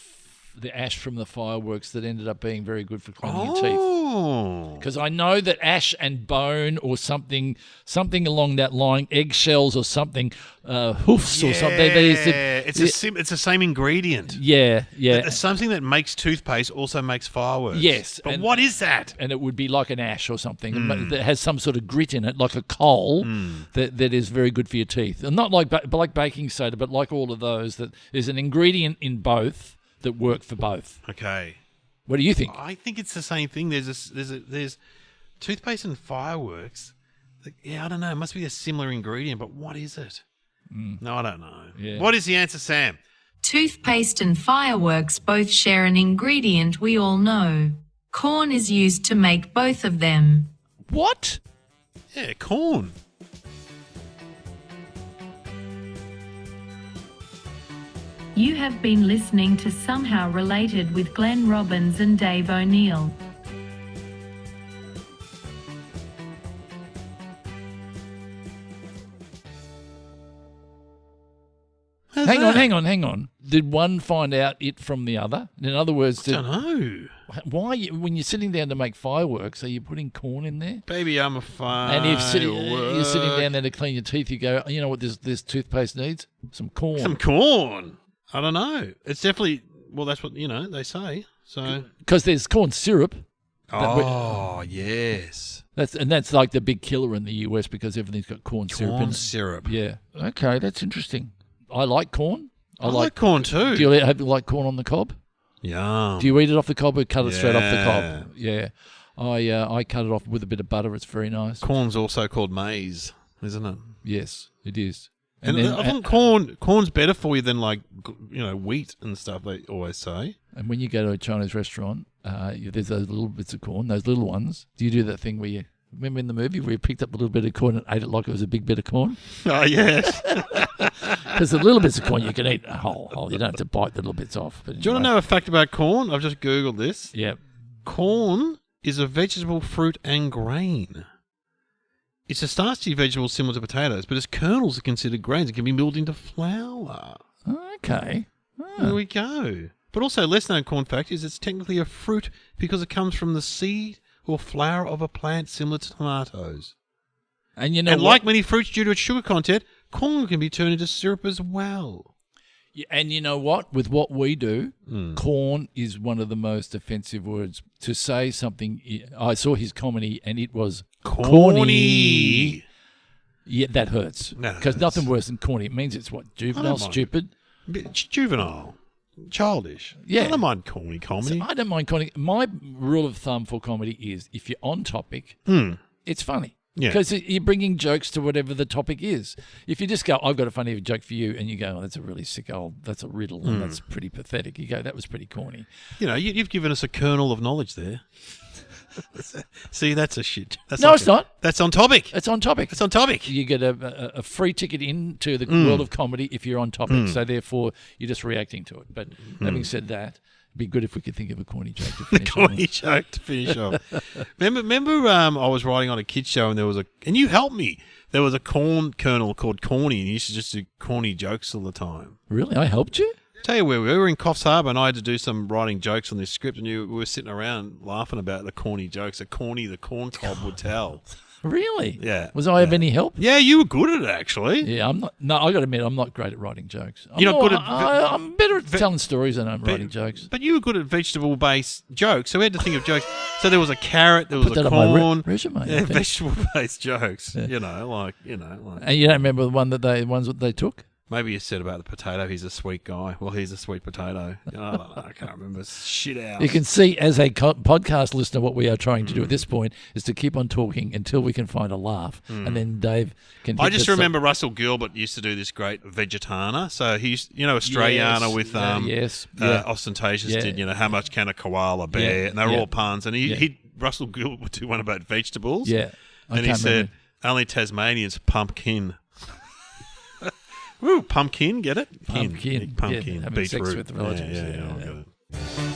[SPEAKER 2] ash from the fireworks that ended up being very good for cleaning your teeth.
[SPEAKER 1] Oh.
[SPEAKER 2] Because I know that ash and bone or something along that line, eggshells or something, hoofs or something.
[SPEAKER 1] It's the same ingredient.
[SPEAKER 2] Yeah.
[SPEAKER 1] Something that makes toothpaste also makes fireworks.
[SPEAKER 2] Yes.
[SPEAKER 1] But what is that?
[SPEAKER 2] And it would be like an ash or something that has some sort of grit in it, like a coal, that is very good for your teeth. And not like baking soda, but like all of those, that there's an ingredient in both that work for both.
[SPEAKER 1] Okay.
[SPEAKER 2] What do you think?
[SPEAKER 1] I think it's the same thing. There's toothpaste and fireworks. I don't know. It must be a similar ingredient, but what is it? No, I don't know.
[SPEAKER 2] Yeah.
[SPEAKER 1] What is the answer, Sam?
[SPEAKER 3] Toothpaste and fireworks both share an ingredient we all know. Corn is used to make both of them.
[SPEAKER 2] What?
[SPEAKER 1] Yeah, corn.
[SPEAKER 3] You have been listening to Somehow Related with Glenn Robbins and Dave O'Neill.
[SPEAKER 2] Hang on. Did one find out it from the other? In other words,
[SPEAKER 1] I don't know.
[SPEAKER 2] why when you're sitting down to make fireworks, are you putting corn in there?
[SPEAKER 1] Baby, I'm a fire.
[SPEAKER 2] And if you're sitting down there to clean your teeth, you go, you know what this toothpaste needs? Some corn.
[SPEAKER 1] Some corn. I don't know. It's definitely, well, that's what, they say. So
[SPEAKER 2] Because there's corn syrup.
[SPEAKER 1] Oh, yes.
[SPEAKER 2] That's like the big killer in the US because everything's got corn syrup in
[SPEAKER 1] Corn
[SPEAKER 2] it.
[SPEAKER 1] syrup.
[SPEAKER 2] Yeah. Okay, that's interesting. I like corn.
[SPEAKER 1] I like corn too.
[SPEAKER 2] Do you like corn on the cob?
[SPEAKER 1] Yum.
[SPEAKER 2] Do you eat it off the cob or cut it straight off the
[SPEAKER 1] Yeah.
[SPEAKER 2] cob? Yeah. I cut it off with a bit of butter. It's very nice.
[SPEAKER 1] Corn's also called maize, isn't it?
[SPEAKER 2] Yes, it is.
[SPEAKER 1] And I think corn's better for you than wheat and stuff. They always say.
[SPEAKER 2] And when you go to a Chinese restaurant, there's those little bits of corn, those little ones. Do you do that thing where you remember in the movie where you picked up a little bit of corn and ate it like it was a big bit of corn?
[SPEAKER 1] Oh yes.
[SPEAKER 2] Because the little bits of corn you can eat whole. You don't have to bite the little bits off. But
[SPEAKER 1] Do you want to know a fact about corn? I've just Googled this.
[SPEAKER 2] Yeah.
[SPEAKER 1] Corn is a vegetable, fruit, and grain. It's a starchy vegetable similar to potatoes, but its kernels are considered grains and can be milled into flour.
[SPEAKER 2] Okay.
[SPEAKER 1] There we go. But also, less known corn fact is it's technically a fruit because it comes from the seed or flower of a plant similar to tomatoes.
[SPEAKER 2] And you know
[SPEAKER 1] And
[SPEAKER 2] what?
[SPEAKER 1] like many fruits due to its sugar content, corn can be turned into syrup as well.
[SPEAKER 2] And you know what? With what we do, corn is one of the most offensive words. To say something, I saw his comedy and it was corny. Yeah, that hurts.
[SPEAKER 1] That
[SPEAKER 2] Because
[SPEAKER 1] hurts.
[SPEAKER 2] nothing worse than corny. It means it's what? Juvenile,
[SPEAKER 1] mind.
[SPEAKER 2] stupid?
[SPEAKER 1] Juvenile. Childish.
[SPEAKER 2] Yeah.
[SPEAKER 1] I don't mind corny comedy.
[SPEAKER 2] So I don't mind comedy. My rule of thumb for comedy is if you're on topic, it's funny.
[SPEAKER 1] Yeah.
[SPEAKER 2] Because you're bringing jokes to whatever the topic is. If you just go, I've got a funny joke for you, and you go, oh, that's a really sick old, that's a riddle, and that's pretty pathetic. You go, that was pretty corny.
[SPEAKER 1] You know, you've given us a kernel of knowledge there. See, that's a shit. That's
[SPEAKER 2] No, it's not.
[SPEAKER 1] That's on topic.
[SPEAKER 2] It's on topic.
[SPEAKER 1] It's on topic.
[SPEAKER 2] You get a free ticket into the world of comedy if you're on topic. So therefore, you're just reacting to it. But having said that, it'd be good if we could think of a corny joke to finish on.
[SPEAKER 1] Corny joke to finish off. Remember, I was writing on a kids show and there was and you helped me. There was a corn kernel called Corny, and he used to just do corny jokes all the time.
[SPEAKER 2] Really? I helped you?
[SPEAKER 1] Tell you where we were in Coffs Harbour, and I had to do some writing jokes on this script, and we were sitting around laughing about the corny jokes that Corny the corn cob would tell.
[SPEAKER 2] Really?
[SPEAKER 1] Yeah.
[SPEAKER 2] Was I of any help?
[SPEAKER 1] Yeah, you were good at it actually.
[SPEAKER 2] Yeah, I'm not. No, I got to admit, I'm not great at writing jokes.
[SPEAKER 1] You're not good at-
[SPEAKER 2] I'm better at telling stories than I'm writing jokes.
[SPEAKER 1] But you were good at vegetable-based jokes, so we had to think of jokes. So there was a carrot, there was
[SPEAKER 2] Put
[SPEAKER 1] a
[SPEAKER 2] that on my
[SPEAKER 1] corn,
[SPEAKER 2] resume. I
[SPEAKER 1] yeah,
[SPEAKER 2] think.
[SPEAKER 1] vegetable-based jokes. You know, like
[SPEAKER 2] And you don't remember the ones that they took?
[SPEAKER 1] maybe you said about the potato. He's a sweet guy. Well, he's a sweet potato. I don't know. I can't remember. Shit out.
[SPEAKER 2] You can see as a podcast listener what we are trying to do at this point is to keep on talking until we can find a laugh, and then Dave can.
[SPEAKER 1] I
[SPEAKER 2] hit
[SPEAKER 1] just
[SPEAKER 2] the
[SPEAKER 1] remember Russell Gilbert used to do this great Vegetana. So he's, Australiana
[SPEAKER 2] Yes,
[SPEAKER 1] with
[SPEAKER 2] yes, yeah.
[SPEAKER 1] Ostentatious
[SPEAKER 2] Yeah.
[SPEAKER 1] did, how much can a koala bear?
[SPEAKER 2] Yeah,
[SPEAKER 1] And they're
[SPEAKER 2] yeah.
[SPEAKER 1] all puns. And Russell Gilbert would do one about vegetables.
[SPEAKER 2] Yeah, I
[SPEAKER 1] And he
[SPEAKER 2] can't
[SPEAKER 1] said,
[SPEAKER 2] remember.
[SPEAKER 1] only Tasmanians pumpkin. Woo, pumpkin, get it?
[SPEAKER 2] Pumpkin,
[SPEAKER 1] Pumpkin,
[SPEAKER 2] yeah, having sex
[SPEAKER 1] beetroot.
[SPEAKER 2] with relatives,
[SPEAKER 1] Yeah,
[SPEAKER 2] yeah,
[SPEAKER 1] I
[SPEAKER 2] yeah.
[SPEAKER 1] get it.